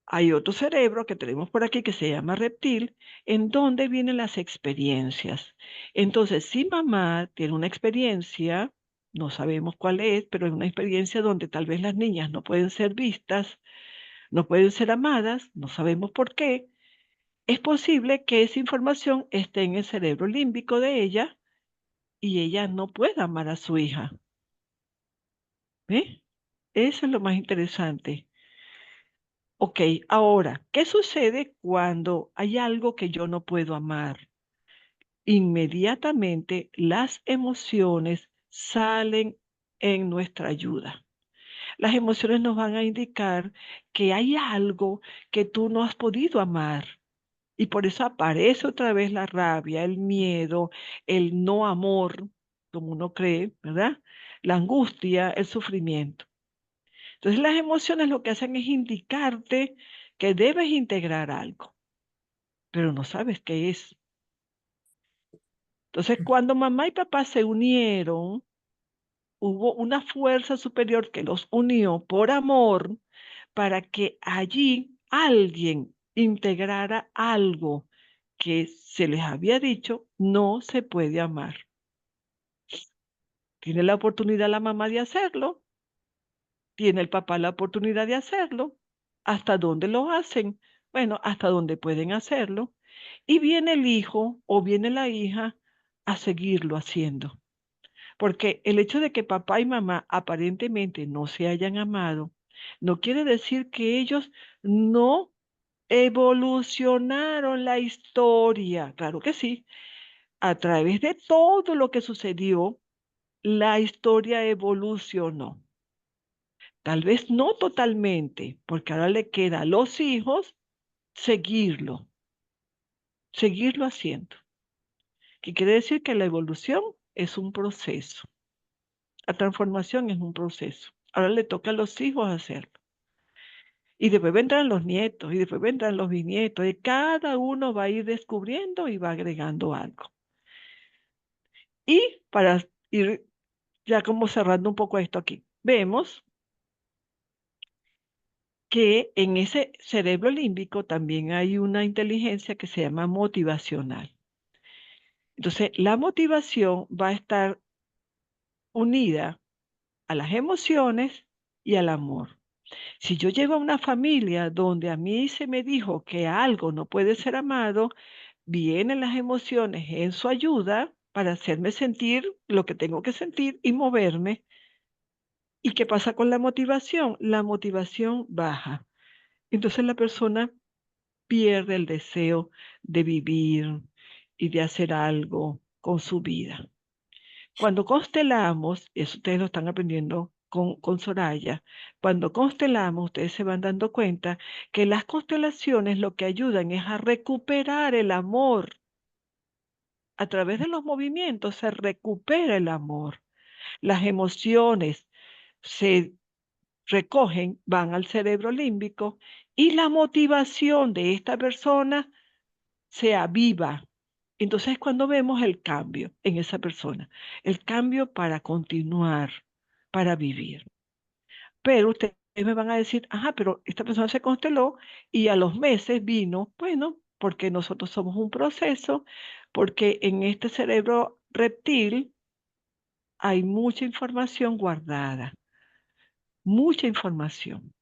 hay otro cerebro que tenemos por aquí que se llama reptil, en donde vienen las experiencias. Entonces, si mamá tiene una experiencia, no sabemos cuál es, pero es una experiencia donde tal vez las niñas no pueden ser vistas, no pueden ser amadas, no sabemos por qué, es posible que esa información esté en el cerebro límbico de ella y ella no pueda amar a su hija. ¿Ve? Eso es lo más interesante. Ok, ahora, ¿qué sucede cuando hay algo que yo no puedo amar? Inmediatamente las emociones salen en nuestra ayuda. Las emociones nos van a indicar que hay algo que tú no has podido amar. Y por eso aparece otra vez la rabia, el miedo, el no amor, como uno cree, ¿verdad? La angustia, el sufrimiento. Entonces las emociones lo que hacen es indicarte que debes integrar algo, pero no sabes qué es. Entonces cuando mamá y papá se unieron, hubo una fuerza superior que los unió por amor para que allí alguien integrara algo que se les había dicho no se puede amar. Tiene la oportunidad la mamá de hacerlo, tiene el papá la oportunidad de hacerlo. ¿Hasta dónde lo hacen? Bueno, hasta donde pueden hacerlo. Y viene el hijo o viene la hija a seguirlo haciendo. Porque el hecho de que papá y mamá aparentemente no se hayan amado, no quiere decir que ellos no evolucionaron la historia. Claro que sí. A través de todo lo que sucedió, la historia evolucionó. Tal vez no totalmente, porque ahora le queda a los hijos seguirlo haciendo. Que quiere decir que la evolución es un proceso. La transformación es un proceso. Ahora le toca a los hijos hacerlo. Y después vendrán los nietos, y después vendrán los bisnietos, y cada uno va a ir descubriendo y va agregando algo. Y para ir ya como cerrando un poco esto aquí, vemos que en ese cerebro límbico también hay una inteligencia que se llama motivacional. Entonces, la motivación va a estar unida a las emociones y al amor. Si yo llego a una familia donde a mí se me dijo que algo no puede ser amado, vienen las emociones en su ayuda para hacerme sentir lo que tengo que sentir y moverme. ¿Y qué pasa con la motivación? La motivación baja. Entonces la persona pierde el deseo de vivir y de hacer algo con su vida. Cuando constelamos, eso ustedes lo están aprendiendo con Soraya, cuando constelamos, ustedes se van dando cuenta que las constelaciones lo que ayudan es a recuperar el amor. A través de los movimientos se recupera el amor. Las emociones se recogen, van al cerebro límbico y la motivación de esta persona se aviva. Entonces, cuando vemos el cambio en esa persona, el cambio para continuar, para vivir. Pero ustedes me van a decir, ajá, pero esta persona se consteló y a los meses vino, bueno, porque nosotros somos un proceso, porque en este cerebro reptil hay mucha información guardada, mucha información.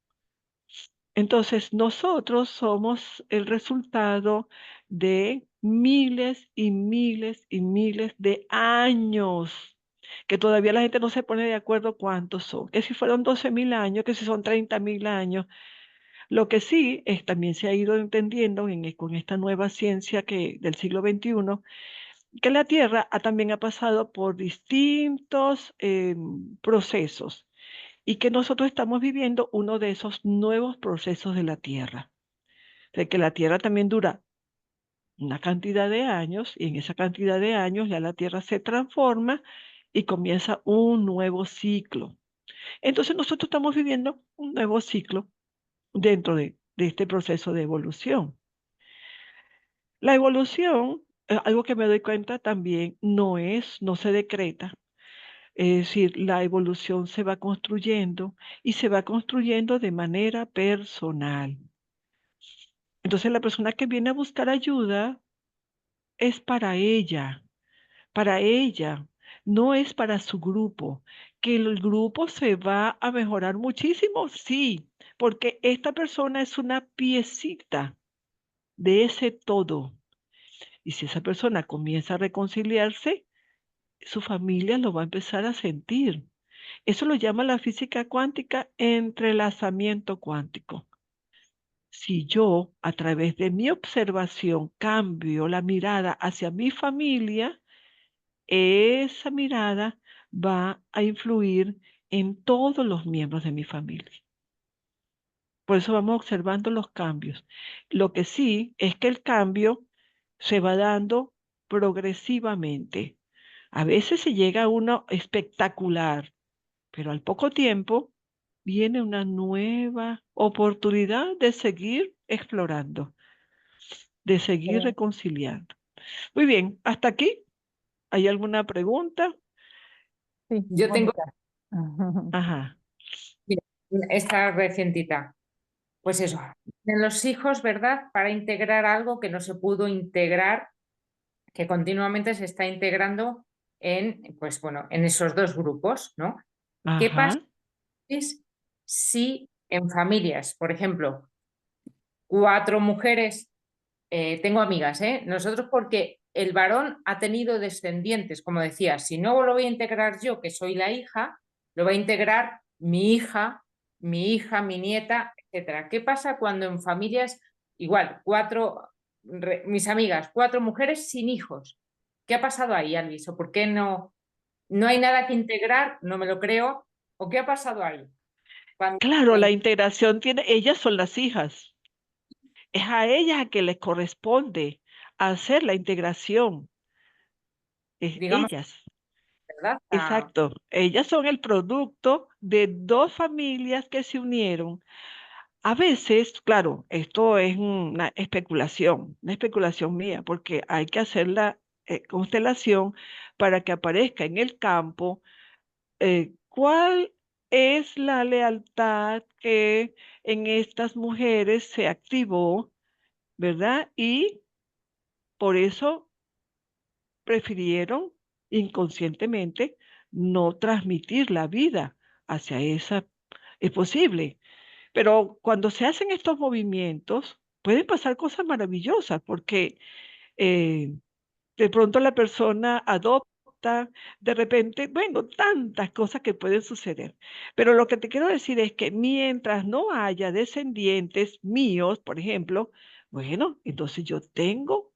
Entonces, nosotros somos el resultado de miles y miles y miles de años, que todavía la gente no se pone de acuerdo cuántos son, que si fueron 12.000 años, que si son 30.000 años. Lo que sí es, también se ha ido entendiendo con esta nueva ciencia del siglo XXI, que la Tierra también ha pasado por distintos procesos y que nosotros estamos viviendo uno de esos nuevos procesos de la Tierra. De que la Tierra también dura una cantidad de años y en esa cantidad de años ya la Tierra se transforma y comienza un nuevo ciclo. Entonces nosotros estamos viviendo un nuevo ciclo dentro de este proceso de evolución. La evolución, algo que me doy cuenta también, no se decreta. Es decir, la evolución se va construyendo y se va construyendo de manera personal. Entonces, la persona que viene a buscar ayuda es para ella, no es para su grupo. Que el grupo se va a mejorar muchísimo, sí, porque esta persona es una piecita de ese todo. Y si esa persona comienza a reconciliarse, su familia lo va a empezar a sentir. Eso lo llama la física cuántica entrelazamiento cuántico. Si yo, a través de mi observación, cambio la mirada hacia mi familia, esa mirada va a influir en todos los miembros de mi familia. Por eso vamos observando los cambios. Lo que sí es que el cambio se va dando progresivamente. A veces se llega a uno espectacular, pero al poco tiempo viene una nueva oportunidad de seguir explorando, de seguir reconciliando. Muy bien, hasta aquí. ¿Hay alguna pregunta? Sí, Yo tengo, Mónica. Ajá, mira, esta recientita. Pues eso, en los hijos, ¿verdad? Para integrar algo que no se pudo integrar, que continuamente se está integrando pues bueno, en esos dos grupos, ¿no? ¿Qué pasa ajá. si en familias, por ejemplo, 4 mujeres, tengo amigas, ¿eh? Nosotros porque el varón ha tenido descendientes, como decía, si no lo voy a integrar yo, que soy la hija, lo va a integrar mi hija, mi nieta, etcétera. ¿Qué pasa cuando en familias, igual, mis amigas, 4 mujeres sin hijos? ¿Qué ha pasado ahí, Alvis? ¿O por qué no hay nada que integrar? No me lo creo. ¿O qué ha pasado ahí? Cuando Claro, la la integración ellas son las hijas. Es a ellas a que les corresponde hacer la integración. Es digamos, ellas. ¿verdad? Exacto. Ellas son el producto de dos familias que se unieron. A veces, claro, esto es una especulación mía, porque hay que hacer la constelación para que aparezca en el campo cuál es la lealtad que en estas mujeres se activó, ¿verdad? Y por eso prefirieron inconscientemente no transmitir la vida hacia esa. Es posible, pero cuando se hacen estos movimientos, pueden pasar cosas maravillosas, porque eh, De pronto la persona adopta, de repente, bueno, tantas cosas que pueden suceder. Pero lo que te quiero decir es que mientras no haya descendientes míos, por ejemplo, bueno, entonces yo tengo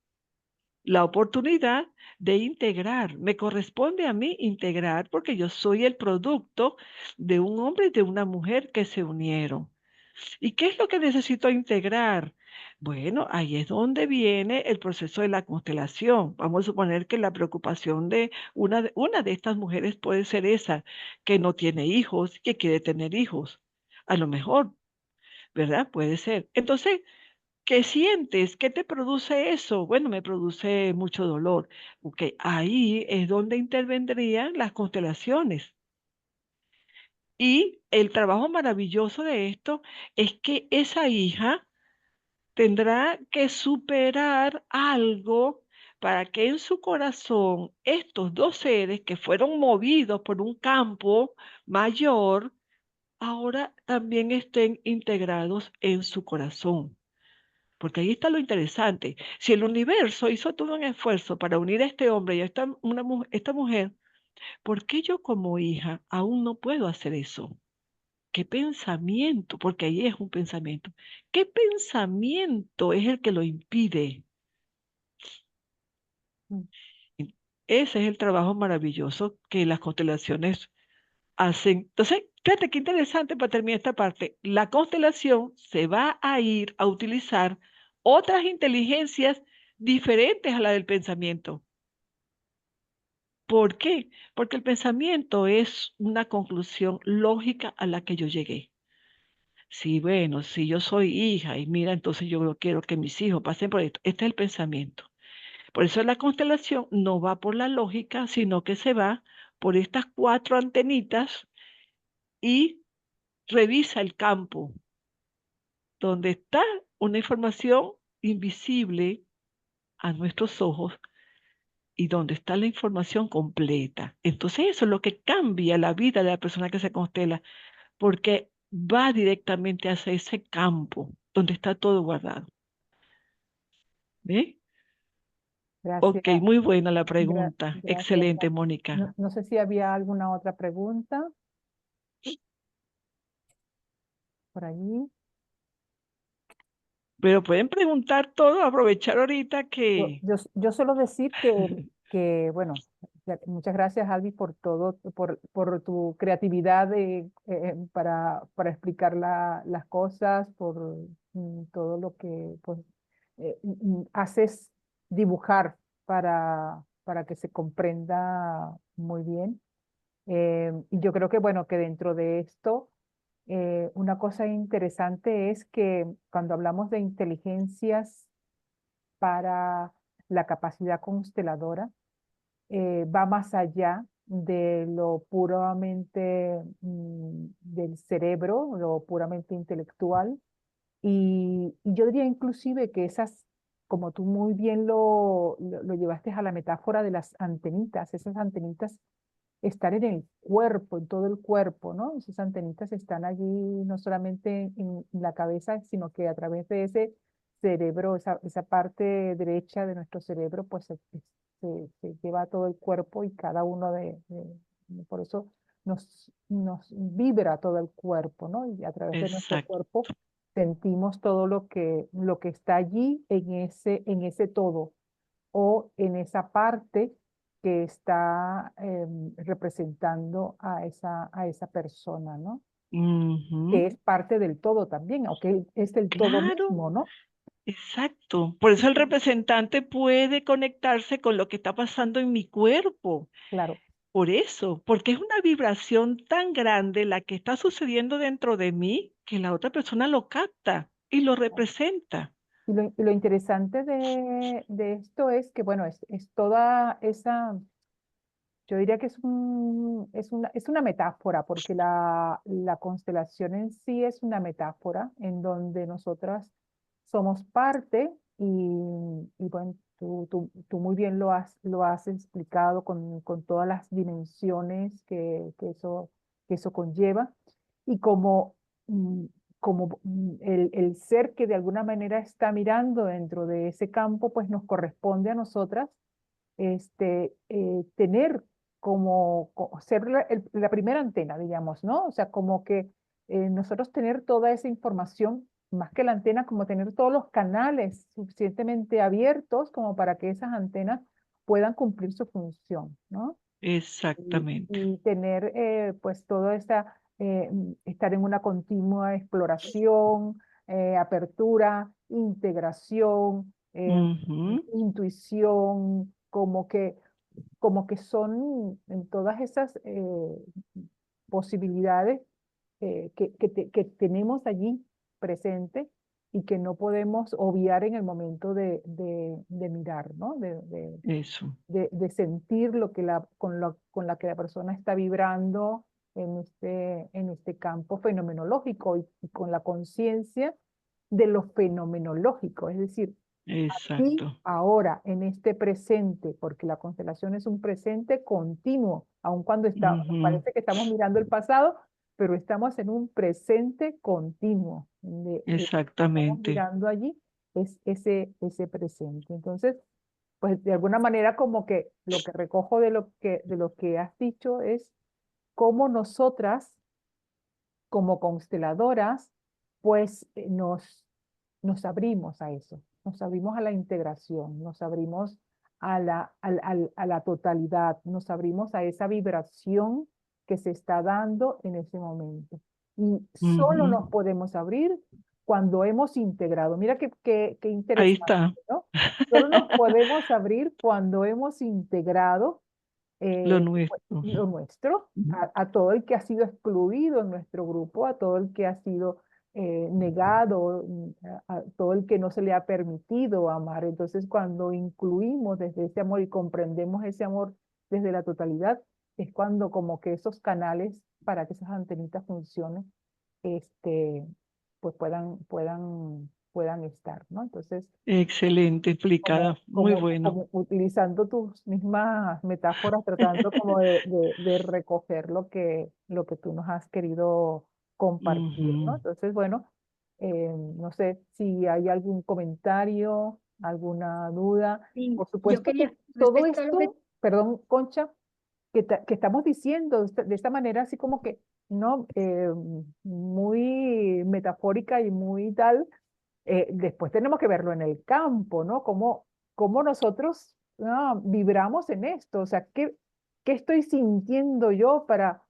la oportunidad de integrar. Me corresponde a mí integrar porque yo soy el producto de un hombre y de una mujer que se unieron. ¿Y qué es lo que necesito integrar? Bueno, ahí es donde viene el proceso de la constelación. Vamos a suponer que la preocupación de una de estas mujeres puede ser esa, que no tiene hijos, que quiere tener hijos. A lo mejor, ¿verdad? Puede ser. Entonces, ¿qué sientes? ¿Qué te produce eso? Bueno, me produce mucho dolor. Ok, ahí es donde intervendrían las constelaciones. Y el trabajo maravilloso de esto es que esa hija tendrá que superar algo para que en su corazón estos dos seres que fueron movidos por un campo mayor, ahora también estén integrados en su corazón. Porque ahí está lo interesante. Si el universo hizo todo un esfuerzo para unir a este hombre y a esta mujer, ¿por qué yo como hija aún no puedo hacer eso? ¿Qué pensamiento? Porque ahí es un pensamiento. ¿Qué pensamiento es el que lo impide? Mm. Y ese es el trabajo maravilloso que las constelaciones hacen. Entonces, fíjate qué interesante para terminar esta parte. La constelación se va a ir a utilizar otras inteligencias diferentes a la del pensamiento. ¿Por qué? Porque el pensamiento es una conclusión lógica a la que yo llegué. Sí, bueno, si yo soy hija y mira, entonces yo no quiero que mis hijos pasen por esto. Este es el pensamiento. Por eso la constelación no va por la lógica, sino que se va por estas cuatro antenitas y revisa el campo donde está una información invisible a nuestros ojos y donde está la información completa. Entonces eso es lo que cambia la vida de la persona que se constela, porque va directamente hacia ese campo donde está todo guardado. ¿Ve? Gracias, Ok, muy buena la pregunta. gracias. Excelente, Mónica. No, no sé si había alguna otra pregunta por allí. Pero pueden preguntar todo, aprovechar ahorita Yo, que... yo, yo suelo decir bueno, muchas gracias, Albi, por todo, por tu creatividad para explicar las cosas, por todo lo que pues, haces dibujar para que se comprenda muy bien. Y yo creo que, bueno, que dentro de esto, una cosa interesante es que cuando hablamos de inteligencias para la capacidad consteladora, va más allá de lo puramente del cerebro, lo puramente intelectual. Y yo diría inclusive que esas, como tú muy bien lo llevaste a la metáfora de las antenitas, esas antenitas están en el cuerpo, en todo el cuerpo, ¿no? Esas antenitas están allí no solamente en la cabeza, sino que a través de ese cerebro, esa parte derecha de nuestro cerebro, pues se lleva a todo el cuerpo y cada uno por eso nos vibra todo el cuerpo, ¿no? Y a través de nuestro Exacto. cuerpo sentimos todo lo que está allí en ese todo o en esa parte que está representando a esa persona, ¿no? Que Ujú. es parte del todo también, aunque es el todo Claro, mismo, ¿no? exacto. Por eso el representante puede conectarse con lo que está pasando en mi cuerpo. Claro. Por eso, porque es una vibración tan grande la que está sucediendo dentro de mí que la otra persona lo capta y lo representa. Y lo interesante de esto es que, bueno, es toda esa, yo diría que es una metáfora, porque la constelación en sí es una metáfora en donde nosotras somos parte y bueno, tú muy bien lo has explicado con todas las dimensiones que eso conlleva. Y como el ser que de alguna manera está mirando dentro de ese campo, pues nos corresponde a nosotras tener ser la primera antena, digamos, ¿no? O sea, como que nosotros tener toda esa información, más que la antena, como tener todos los canales suficientemente abiertos como para que esas antenas puedan cumplir su función, ¿no? Exactamente. Y tener pues toda esta, estar en una continua exploración, apertura, integración, Ujú. intuición, como que son en todas esas posibilidades que tenemos allí presente y que no podemos obviar en el momento de mirar, ¿no? Eso. De sentir lo que con la que la persona está vibrando en este campo fenomenológico y con la conciencia de lo fenomenológico, es decir, aquí, Exacto. ahora, en este presente, porque la constelación es un presente continuo, aun cuando Ujú. parece que estamos mirando el pasado, pero estamos en un presente continuo. Estamos Exactamente. mirando allí es ese presente. Entonces, pues de alguna manera como que lo que recojo de lo que has dicho es cómo nosotras, como consteladoras, pues nos abrimos a eso, nos abrimos a la integración, nos abrimos a la totalidad, nos abrimos a esa vibración que se está dando en ese momento. Y solo nos Ujú. podemos abrir cuando hemos integrado. Mira qué Ahí interesante, está. ¿no? Solo nos podemos abrir cuando hemos integrado Lo pues, nuestro. lo nuestro, Ujú. a todo el que ha sido excluido en nuestro grupo, a todo el que ha sido negado, a todo el que no se le ha permitido amar. Entonces, cuando incluimos desde ese amor y comprendemos ese amor desde la totalidad, es cuando como que esos canales para que esas antenitas funcionen, pues puedan estar, ¿no? Entonces, Excelente explicada. Muy bueno. como utilizando tus mismas metáforas, tratando como de recoger lo que tú nos has querido compartir, ¿no? Ujú. Entonces, bueno, no sé si hay algún comentario, alguna duda. Y Por yo supuesto quería, que todo respecto a lo que esto, perdón, Concha, que estamos diciendo de esta manera así como que, ¿no? Muy metafórica y muy tal, después tenemos que verlo en el campo, ¿no? Cómo nosotros vibramos en esto, o sea, qué estoy sintiendo yo para,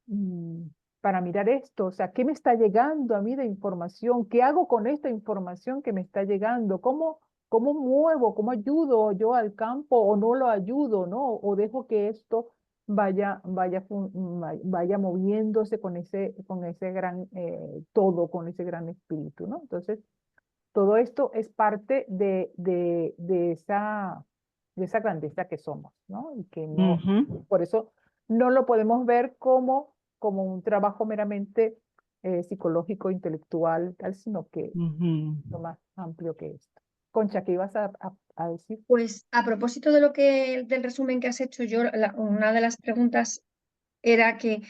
mm, para mirar esto? O sea, ¿qué me está llegando a mí de información? ¿Qué hago con esta información que me está llegando? ¿Cómo muevo? ¿Cómo ayudo yo al campo o no lo ayudo, ¿no? O dejo que esto vaya moviéndose con ese gran todo, con ese gran espíritu, ¿no? Entonces, todo esto es parte de esa grandeza que somos, ¿no? Y que no, Ujú. por eso no lo podemos ver como un trabajo meramente psicológico, intelectual, tal, sino que Ujú. lo más amplio que esto. Concha, ¿qué ibas a decir? Pues a propósito de del resumen que has hecho, yo una de las preguntas era que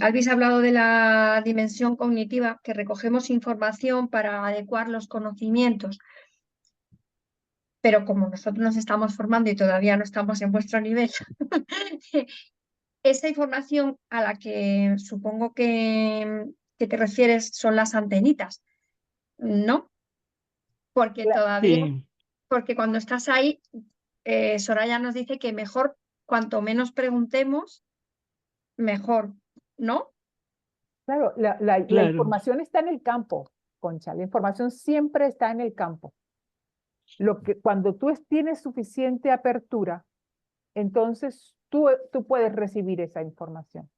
habéis hablado de la dimensión cognitiva, que recogemos información para adecuar los conocimientos, pero como nosotros nos estamos formando y todavía no estamos en vuestro nivel, esa información a la que supongo que te refieres son las antenitas, ¿no? Porque todavía, Sí, porque cuando estás ahí, Soraya nos dice que mejor, cuanto menos preguntemos, mejor, ¿no? Claro, la claro. información está en el campo, Concha, la información siempre está en el campo. Cuando tú tienes suficiente apertura, entonces tú puedes recibir esa información.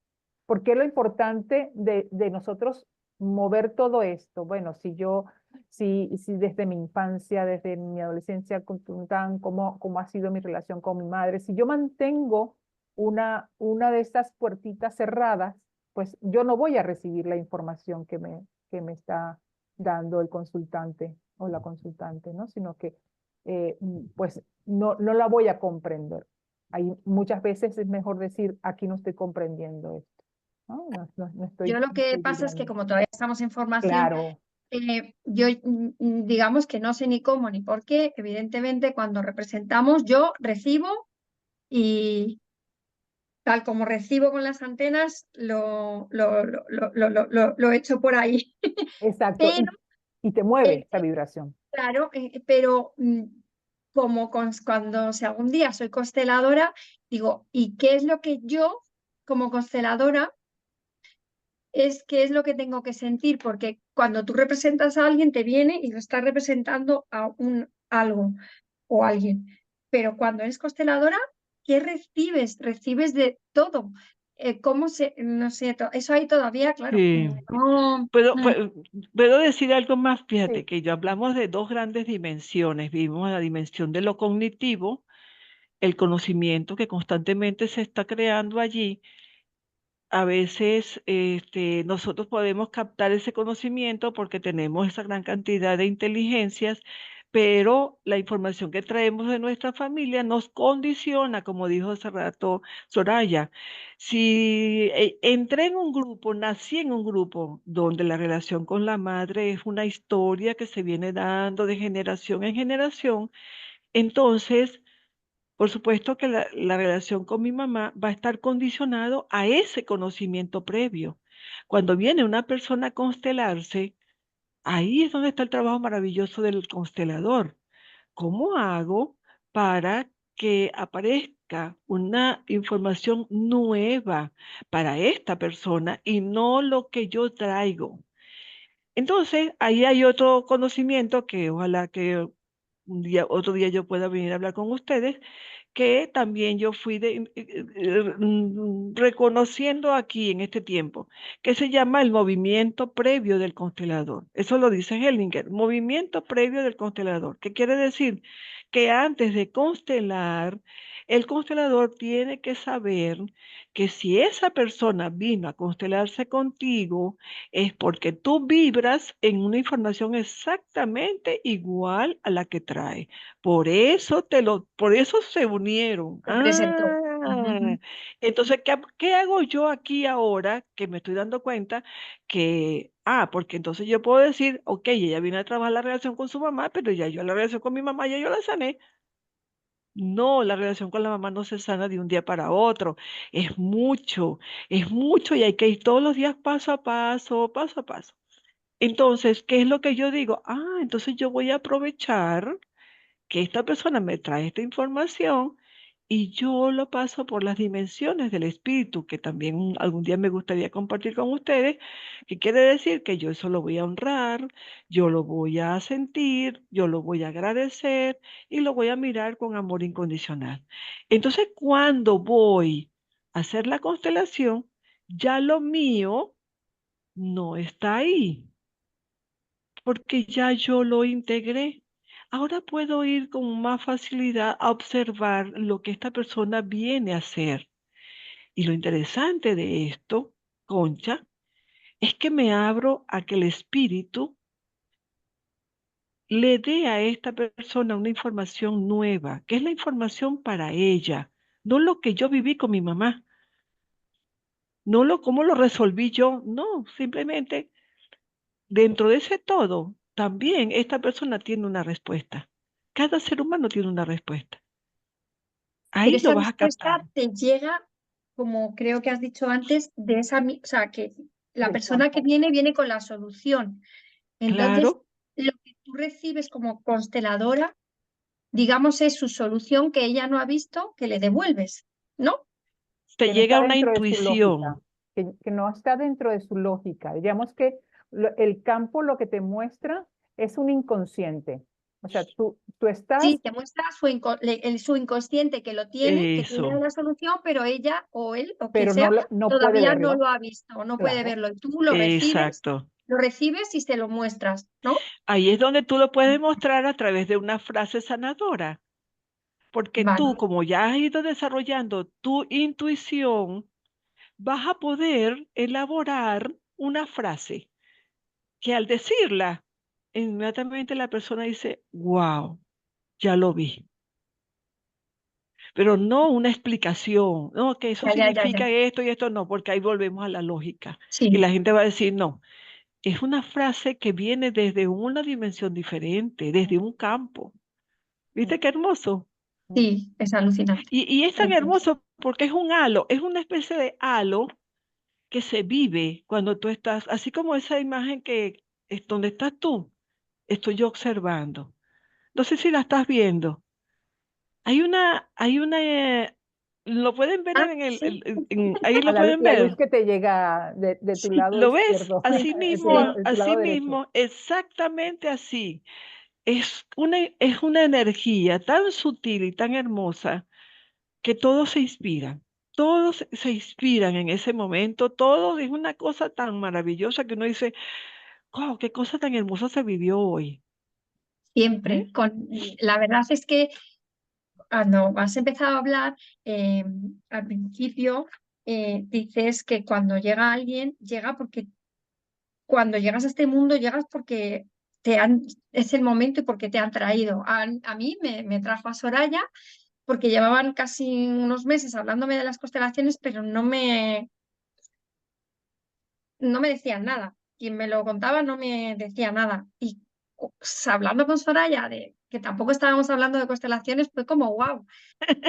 ¿Por qué lo importante de nosotros mover todo esto? Bueno, si desde mi infancia, desde mi adolescencia, cómo ha sido mi relación con mi madre, si yo mantengo una de estas puertitas cerradas, pues yo no voy a recibir la información que me está dando el consultante o la consultante, ¿no? Sino que pues no la voy a comprender. Hay, muchas veces es mejor decir, aquí no estoy comprendiendo esto, ¿no? No Yo lo no que estoy pasa es que vibrando. como todavía estamos en formación, Claro, Yo digamos que no sé ni cómo ni por qué. Evidentemente, cuando representamos, yo recibo y tal como recibo con las antenas, lo echo por ahí. Exacto, Pero, y te mueve eh, esa vibración. claro, pero como cuando si algún día soy consteladora, digo, ¿y qué es lo que yo, como consteladora, qué es lo que tengo que sentir? Porque cuando tú representas a alguien, te viene y lo estás representando a algo o alguien. Pero cuando eres consteladora, ¿qué recibes? Recibes de todo. No sé, eso ahí todavía, claro. Sí. No, Puedo, puedo decir algo más, fíjate Sí, que ya hablamos de dos grandes dimensiones. Vimos la dimensión de lo cognitivo, el conocimiento que constantemente se está creando allí. A veces nosotros podemos captar ese conocimiento porque tenemos esa gran cantidad de inteligencias, pero la información que traemos de nuestra familia nos condiciona, como dijo hace rato Soraya. Si entré en un grupo, nací en un grupo donde la relación con la madre es una historia que se viene dando de generación en generación, entonces por supuesto que la relación con mi mamá va a estar condicionado a ese conocimiento previo. Cuando viene una persona a constelarse, ahí es donde está el trabajo maravilloso del constelador. ¿Cómo hago para que aparezca una información nueva para esta persona y no lo que yo traigo? Entonces, ahí hay otro conocimiento que ojalá que otro día yo pueda venir a hablar con ustedes, que también yo fui reconociendo aquí en este tiempo, que se llama el movimiento previo del constelador. Eso lo dice Hellinger, movimiento previo del constelador. ¿Qué quiere decir? Que antes de constelar, el constelador tiene que saber que si esa persona vino a constelarse contigo, es porque tú vibras en una información exactamente igual a la que trae. Por eso se unieron. te presento. Entonces, ¿qué hago yo aquí ahora que me estoy dando cuenta porque entonces yo puedo decir, ok, ella viene a trabajar la relación con su mamá, pero ya yo la relación con mi mamá ya yo la sané. No, la relación con la mamá no se sana de un día para otro. Es mucho y hay que ir todos los días paso a paso, paso a paso. Entonces, ¿qué es lo que yo digo? Entonces yo voy a aprovechar que esta persona me trae esta información y yo lo paso por las dimensiones del espíritu, que también algún día me gustaría compartir con ustedes, que quiere decir que yo eso lo voy a honrar, yo lo voy a sentir, yo lo voy a agradecer y lo voy a mirar con amor incondicional. Entonces, cuando voy a hacer la constelación, ya lo mío no está ahí porque ya yo lo integré. Ahora puedo ir con más facilidad a observar lo que esta persona viene a hacer. Y lo interesante de esto, Concha, es que me abro a que el espíritu le dé a esta persona una información nueva, que es la información para ella, no lo que yo viví con mi mamá, no lo cómo lo resolví yo, no, simplemente dentro de ese todo, también esta persona tiene una respuesta. Cada ser humano tiene una respuesta. Pero Ahí lo esa vas a captar. respuesta te llega, como creo que has dicho antes, o sea, que la del persona que campo. viene con la solución. Entonces, Claro, lo que tú recibes como consteladora, digamos, es su solución que ella no ha visto, que le devuelves, ¿no? te Que no está llega una dentro de su lógica, intuición. que no está dentro de su lógica. Digamos que el campo lo que te muestra es un inconsciente. O sea, tú Sí, estás, te muestra su inconsciente que tiene Eso, la solución, pero ella o él o quien pero sea no puede todavía no verlo. lo ha visto o no puede Claro. verlo. Y tú exacto. lo recibes y se lo muestras, ¿no? Ahí es donde tú lo puedes mostrar a través de una frase sanadora. Porque tú, Vale. como ya has ido desarrollando tu intuición, vas a poder elaborar una frase que al decirla, inmediatamente la persona dice, wow, ya lo vi. Pero no una explicación, no, que eso Ya, ya, ya, ya. significa esto y esto no, porque ahí volvemos a la lógica. Y Sí. la gente va a decir, no. es una frase que viene desde una dimensión diferente, desde un campo. ¿Viste qué hermoso? Sí, es alucinante. Y es tan hermoso porque es un halo, es una especie de halo que se vive cuando tú estás, así como esa imagen que es donde estás tú, estoy yo observando. No sé si la estás viendo. Hay una, lo pueden ver Ah, en el, sí, ahí A lo pueden la luz ver. que te llega de tu sí, lado ¿Lo ves? izquierdo, Así sí. de tu lado así derecho. mismo, exactamente así. Es una energía tan sutil y tan hermosa que todos se inspiran. Todos se inspiran en ese momento, todos es una cosa tan maravillosa que uno dice, wow, qué cosa tan hermosa se vivió hoy. ¿Eh? Siempre. La verdad es que cuando has empezado a hablar, al principio dices que cuando llega alguien, llega porque cuando llegas a este mundo, llegas porque es el momento y porque te han traído. A mí me trajo a Soraya porque llevaban casi unos meses hablándome de las constelaciones, pero no me decían nada. Quien me lo contaba no me decía nada. Y hablando con Soraya, de que tampoco estábamos hablando de constelaciones, fue como wow.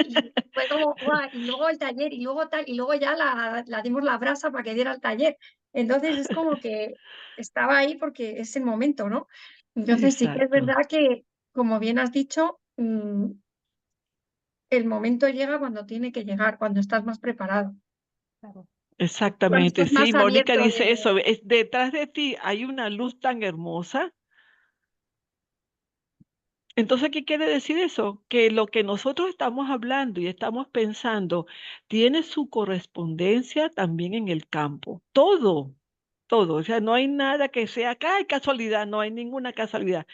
Y fue como guau. Y luego el taller, y luego tal, y luego ya la dimos la brasa para que diera el taller. Entonces es como que estaba ahí porque es el momento, ¿no? Entonces sí que es Exacto, verdad que, como bien has dicho, el momento llega cuando tiene que llegar, cuando estás más preparado, Claro. cuando exactamente. estás Sí, más Mónica abierto dice de... eso, detrás de ti hay una luz tan hermosa. Entonces, ¿qué quiere decir eso? Que lo que nosotros estamos hablando y estamos pensando tiene su correspondencia también en el campo. Todo, todo. O sea, no hay nada que sea acá, hay casualidad, no hay ninguna casualidad.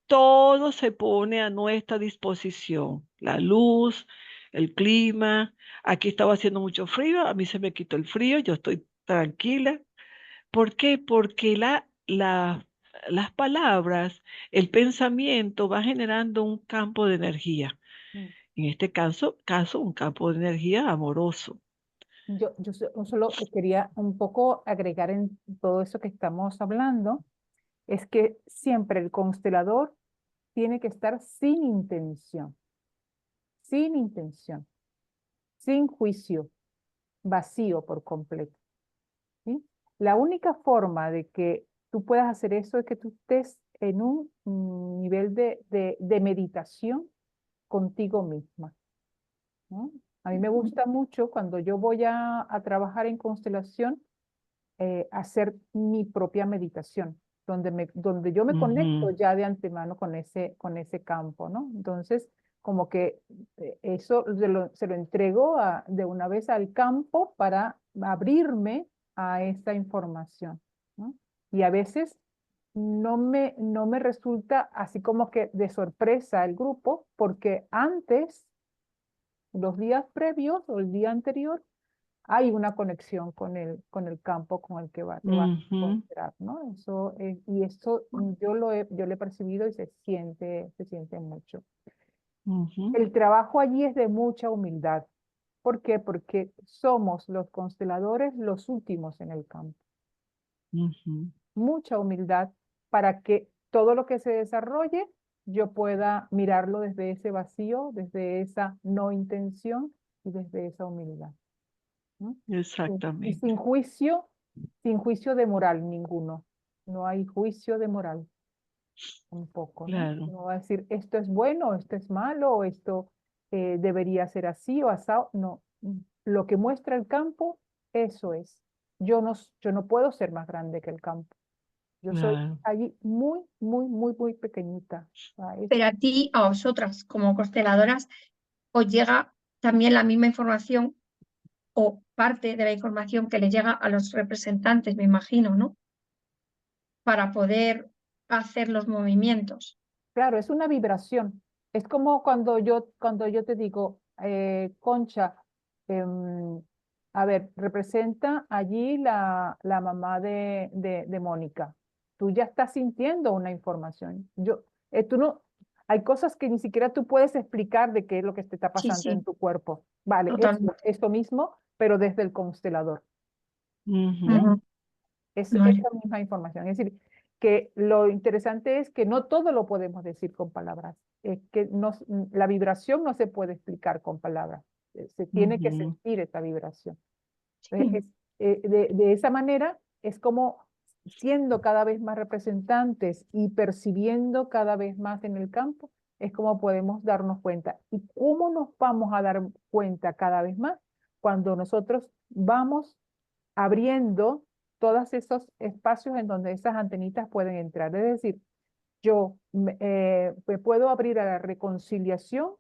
Todo se pone a nuestra disposición. La luz, el clima. Aquí estaba haciendo mucho frío, a mí se me quitó el frío, yo estoy tranquila. ¿Por qué? Porque las palabras, el pensamiento va generando un campo de energía. Mm. En este caso un campo de energía amoroso. Yo solo quería un poco agregar en todo eso que estamos hablando, es que siempre el constelador tiene que estar sin intención, sin juicio, vacío por completo, ¿sí? La única forma de que tú puedas hacer eso es que tú estés en un nivel de meditación contigo misma, ¿no? A mí me gusta mucho cuando yo voy a trabajar en constelación, hacer mi propia meditación, donde yo me conecto Ujú. ya de antemano con ese campo, ¿no? Entonces, como que eso se lo entrego de una vez al campo para abrirme a esta información, ¿no? Y a veces no me resulta así como que de sorpresa el grupo, porque antes, los días previos o el día anterior, hay una conexión con el campo con el que te vas a Ujú, encontrar, ¿no? Y eso yo lo he percibido y se siente mucho. ujú, El trabajo allí es de mucha humildad. ¿Por qué? Porque somos los consteladores los últimos en el campo. ujú. Mucha humildad para que todo lo que se desarrolle yo pueda mirarlo desde ese vacío, desde esa no intención y desde esa humildad, ¿no? Y Exactamente, sin juicio de moral ninguno. No hay juicio de moral tampoco, ¿no? claro, No va a decir esto es bueno, esto es malo, o esto debería ser así o asado. No, lo que muestra el campo, eso es. Yo no puedo ser más grande que el campo. Yo soy claro. allí muy, muy, muy, muy pequeñita. Pero a ti, a vosotras, como consteladoras, os llega también la misma información o parte de la información que le llega a los representantes, me imagino, ¿no? Para poder hacer los movimientos. Claro, es una vibración. Es como cuando yo te digo, Concha, em, a ver, representa allí la mamá de Mónica. Tú ya estás sintiendo una información. Tú no, hay cosas que ni siquiera tú puedes explicar de qué es lo que te está Sí, pasando en sí, tu cuerpo. Vale, totalmente. esto mismo, pero desde el constelador. ¿Ves? Ujú. Ujú. Es Vale. esa misma información. Es decir, que lo interesante es que no todo lo podemos decir con palabras. Es que la vibración no se puede explicar con palabras. Se tiene que Ujú. sentir esa vibración. Sí. Entonces, de esa manera es como siendo cada vez más representantes y percibiendo cada vez más en el campo, es como podemos darnos cuenta. ¿Y cómo nos vamos a dar cuenta cada vez más? Cuando nosotros vamos abriendo todos esos espacios en donde esas antenitas pueden entrar. Es decir, yo me puedo abrir a la reconciliación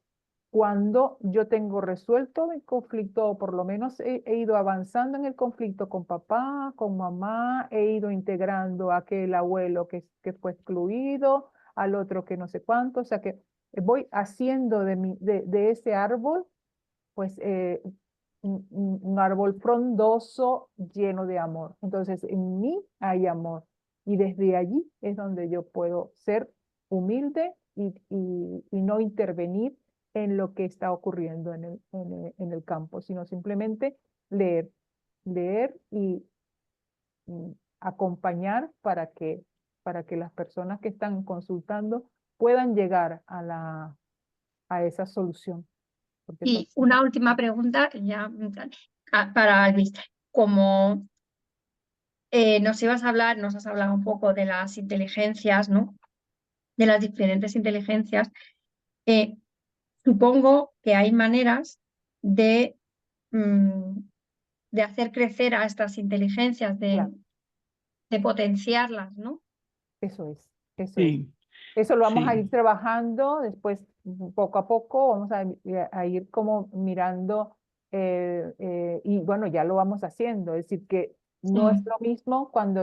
cuando yo tengo resuelto el conflicto, o por lo menos he ido avanzando en el conflicto con papá, con mamá, he ido integrando a aquel abuelo que fue excluido, al otro que no sé cuánto, o sea que voy haciendo de ese árbol, pues un árbol frondoso lleno de amor. Entonces, en mí hay amor. Y desde allí es donde yo puedo ser humilde y no intervenir en lo que está ocurriendo en el campo, sino simplemente leer, leer acompañar para que las personas que están consultando puedan llegar a esa solución. Porque Y una última pregunta, ya para el mister. Como nos has hablado un poco de las inteligencias, ¿no? De las diferentes inteligencias. eh, Supongo que hay maneras de, mm, de hacer crecer a estas inteligencias, claro, de potenciarlas, ¿no? eso es, eso es. Sí, Eso lo vamos a ir sí. trabajando después, poco a poco, vamos a ir como mirando, y bueno, ya lo vamos haciendo. Es decir, que no es Sí. lo mismo cuando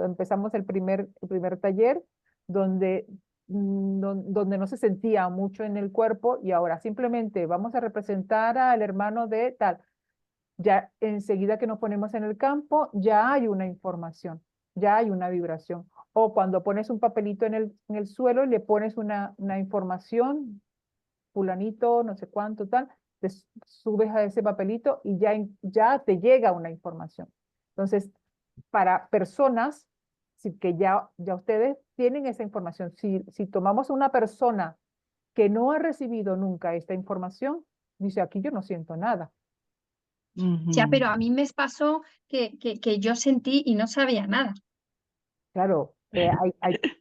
empezamos el primer taller, donde, donde no se sentía mucho en el cuerpo y ahora simplemente vamos a representar al hermano de tal. Ya enseguida que nos ponemos en el campo, ya hay una información, ya hay una vibración. O cuando pones un papelito en el suelo y le pones una información, fulanito, no sé cuánto, tal, te subes a ese papelito y ya te llega una información. Entonces, para personas, sí que ya ustedes tienen esa información. Si tomamos una persona que no ha recibido nunca esta información, dice, aquí yo no siento nada. Ya, Ujú. pero a mí me pasó que yo sentí y no sabía nada. Claro,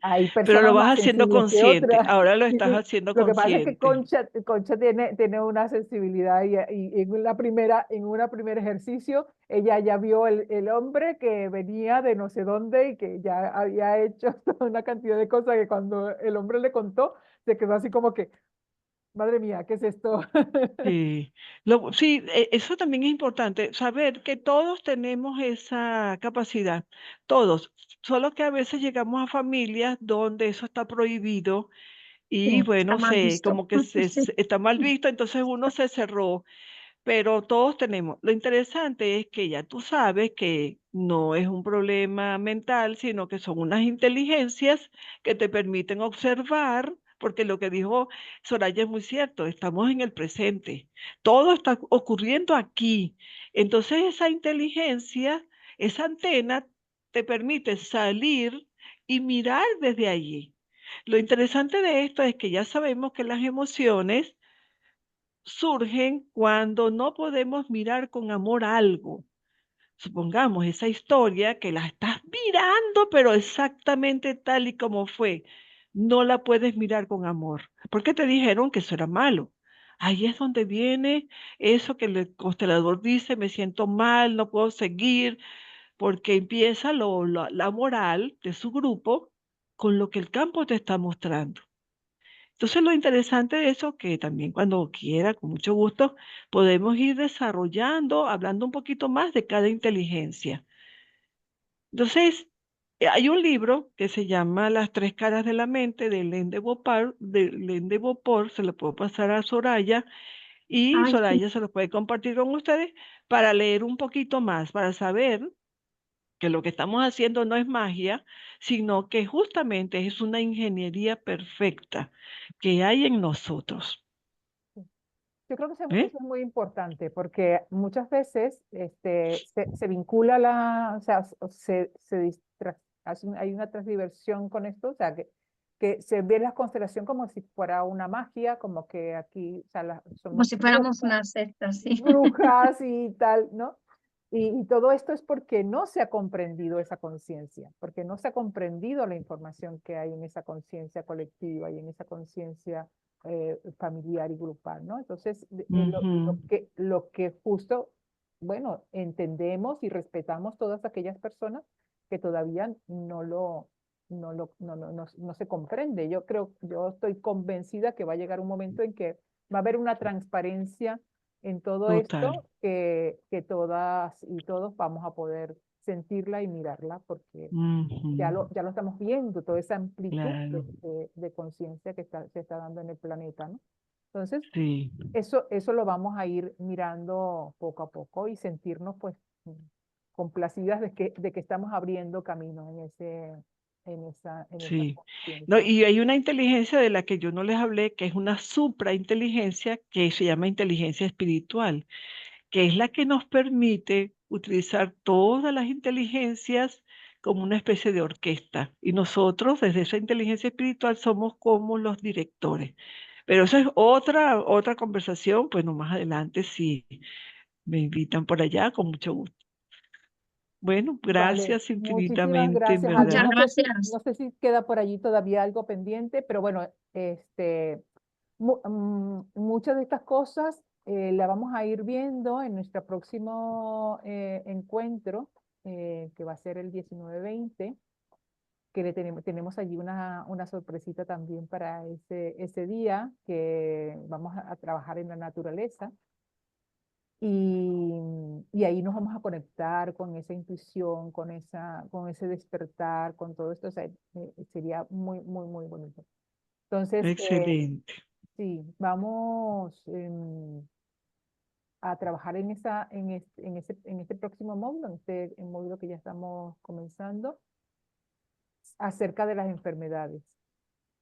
hay Pero lo personas vas más haciendo sensibles que consciente. otras. Ahora lo Sí, estás sí. haciendo Lo que pasa es que consciente. Concha tiene una sensibilidad y en una primer ejercicio ella ya vio el hombre que venía de no sé dónde y que ya había hecho toda una cantidad de cosas que cuando el hombre le contó, se quedó así como que, madre mía, ¿qué es esto? Sí, sí, eso también es importante, saber que todos tenemos esa capacidad, todos, solo que a veces llegamos a familias donde eso está prohibido y Sí, está bueno, mal visto. como que Sí. está mal visto, entonces uno se cerró, pero todos tenemos. Lo interesante es que ya tú sabes que no es un problema mental, sino que son unas inteligencias que te permiten observar, porque lo que dijo Soraya es muy cierto, estamos en el presente, todo está ocurriendo aquí. Entonces esa inteligencia, esa antena, te permite salir y mirar desde allí. Lo interesante de esto es que ya sabemos que las emociones surgen cuando no podemos mirar con amor algo. Supongamos esa historia que la estás mirando, pero exactamente tal y como fue. No la puedes mirar con amor, porque te dijeron que eso era malo. Ahí es donde viene eso que el constelador dice, me siento mal, no puedo seguir, porque empieza la moral de su grupo con lo que el campo te está mostrando. Entonces, lo interesante de eso, que también cuando quiera, con mucho gusto, podemos ir desarrollando, hablando un poquito más de cada inteligencia. Entonces, hay un libro que se llama Las tres caras de la mente de Len de Beauport, se lo puedo pasar a Soraya y Ay, sí. Soraya se lo puede compartir con ustedes para leer un poquito más, para saber que lo que estamos haciendo no es magia, sino que justamente es una ingeniería perfecta que hay en nosotros. Yo creo que ¿Eh? eso es muy importante porque muchas veces se vincula o sea, hay una transdiversión con esto, o sea, que se ve la constelación como si fuera una magia, como que aquí, o sea, Como somos si fuéramos una secta, sí. brujas y tal, ¿no? Y todo esto es porque no se ha comprendido esa conciencia, porque no se ha comprendido la información que hay en esa conciencia colectiva y en esa conciencia familiar y grupal, ¿no? Entonces, Ujú. lo que justo, bueno, entendemos y respetamos todas aquellas personas que todavía no se comprende. Yo estoy convencida que va a llegar un momento en que va a haber una transparencia en todo Total. esto que todas y todos vamos a poder sentirla y mirarla porque Ujú. ya lo estamos viendo, toda esa amplitud Claro, de conciencia que se está dando en el planeta, ¿no? Entonces, sí, eso lo vamos a ir mirando poco a poco y sentirnos pues complacidas de que estamos abriendo camino en esa sí. No, conciencia. y hay una inteligencia de la que yo no les hablé, que es una suprainteligencia que se llama inteligencia espiritual, que es la que nos permite utilizar todas las inteligencias como una especie de orquesta. Y nosotros, desde esa inteligencia espiritual, somos como los directores. Pero eso es otra conversación, pues no más adelante, si me invitan por allá, con mucho gusto. Bueno, Vale, gracias muchísimas infinitamente, en gracias, Alma. Muchas verdad. gracias. No sé si queda por allí todavía algo pendiente, pero bueno, muchas de estas cosas las vamos a ir viendo en nuestro próximo encuentro, que va a ser el 19-20, que tenemos allí una sorpresita también para ese día, que vamos a trabajar en la naturaleza. Y ahí nos vamos a conectar con esa intuición, con ese despertar, con todo esto. O sea, sería muy, muy, muy bonito. Entonces, Excelente. sí, vamos a trabajar en este próximo módulo, en módulo que ya estamos comenzando, acerca de las enfermedades.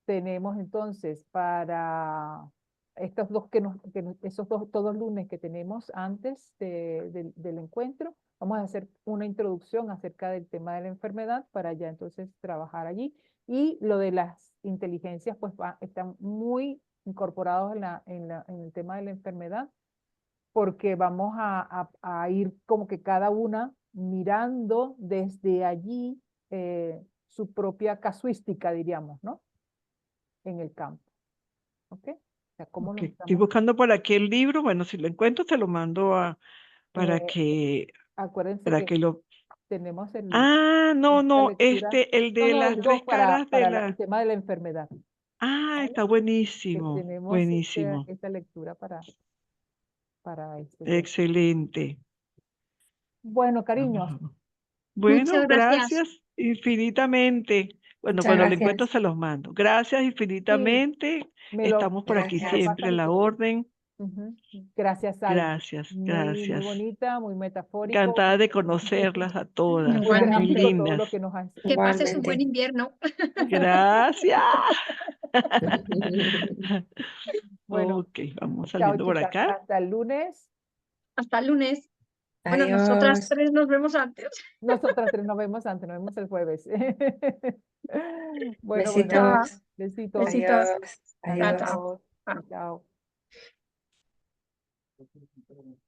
Tenemos entonces para estos dos esos dos lunes que tenemos antes del encuentro, vamos a hacer una introducción acerca del tema de la enfermedad para ya entonces trabajar allí. Y lo de las inteligencias, pues están muy incorporados en el tema de la enfermedad, porque vamos a ir como que cada una mirando desde allí su propia casuística, diríamos, ¿no? En el campo. ¿Ok? O sea, cómo Ok, nos estoy estamos, buscando por aquí el libro. Bueno, si lo encuentro, te lo mando para eh, que, acuérdense para que que lo... tenemos Ah, no, esta no, lectura, el no, de no, las tres digo caras de el la... tema de la enfermedad, Ah, ¿vale? está Que buenísimo, tenemos buenísimo, esta lectura para este tema. excelente. Bueno, Vamos cariños, a ver. Bueno, Muchas gracias. gracias infinitamente. Bueno, Muchas cuando lo encuentro gracias. se los mando. Gracias sí, infinitamente. me Estamos por aquí lo Gracias. siempre a pasan la bien. orden. Ujú. Gracias, Alma. Gracias, Muy, muy gracias. bonita, muy metafórico, Encantada de conocerlas a todas. muy Muy Igualmente. gráfico todo lo lindas. que nos has Que pases un buen Igualmente. invierno. Gracias. Bueno, Ok, vamos chao, saliendo por chicas. acá. Hasta el lunes. Hasta el lunes. Bueno, nosotras Adiós. tres nos vemos antes. Nosotras tres nos vemos antes, nos vemos el jueves. Bueno, Chao. Besitos. besitos. Besitos. Adiós. Chao, chao. Adiós. Adiós. Chao. Chao.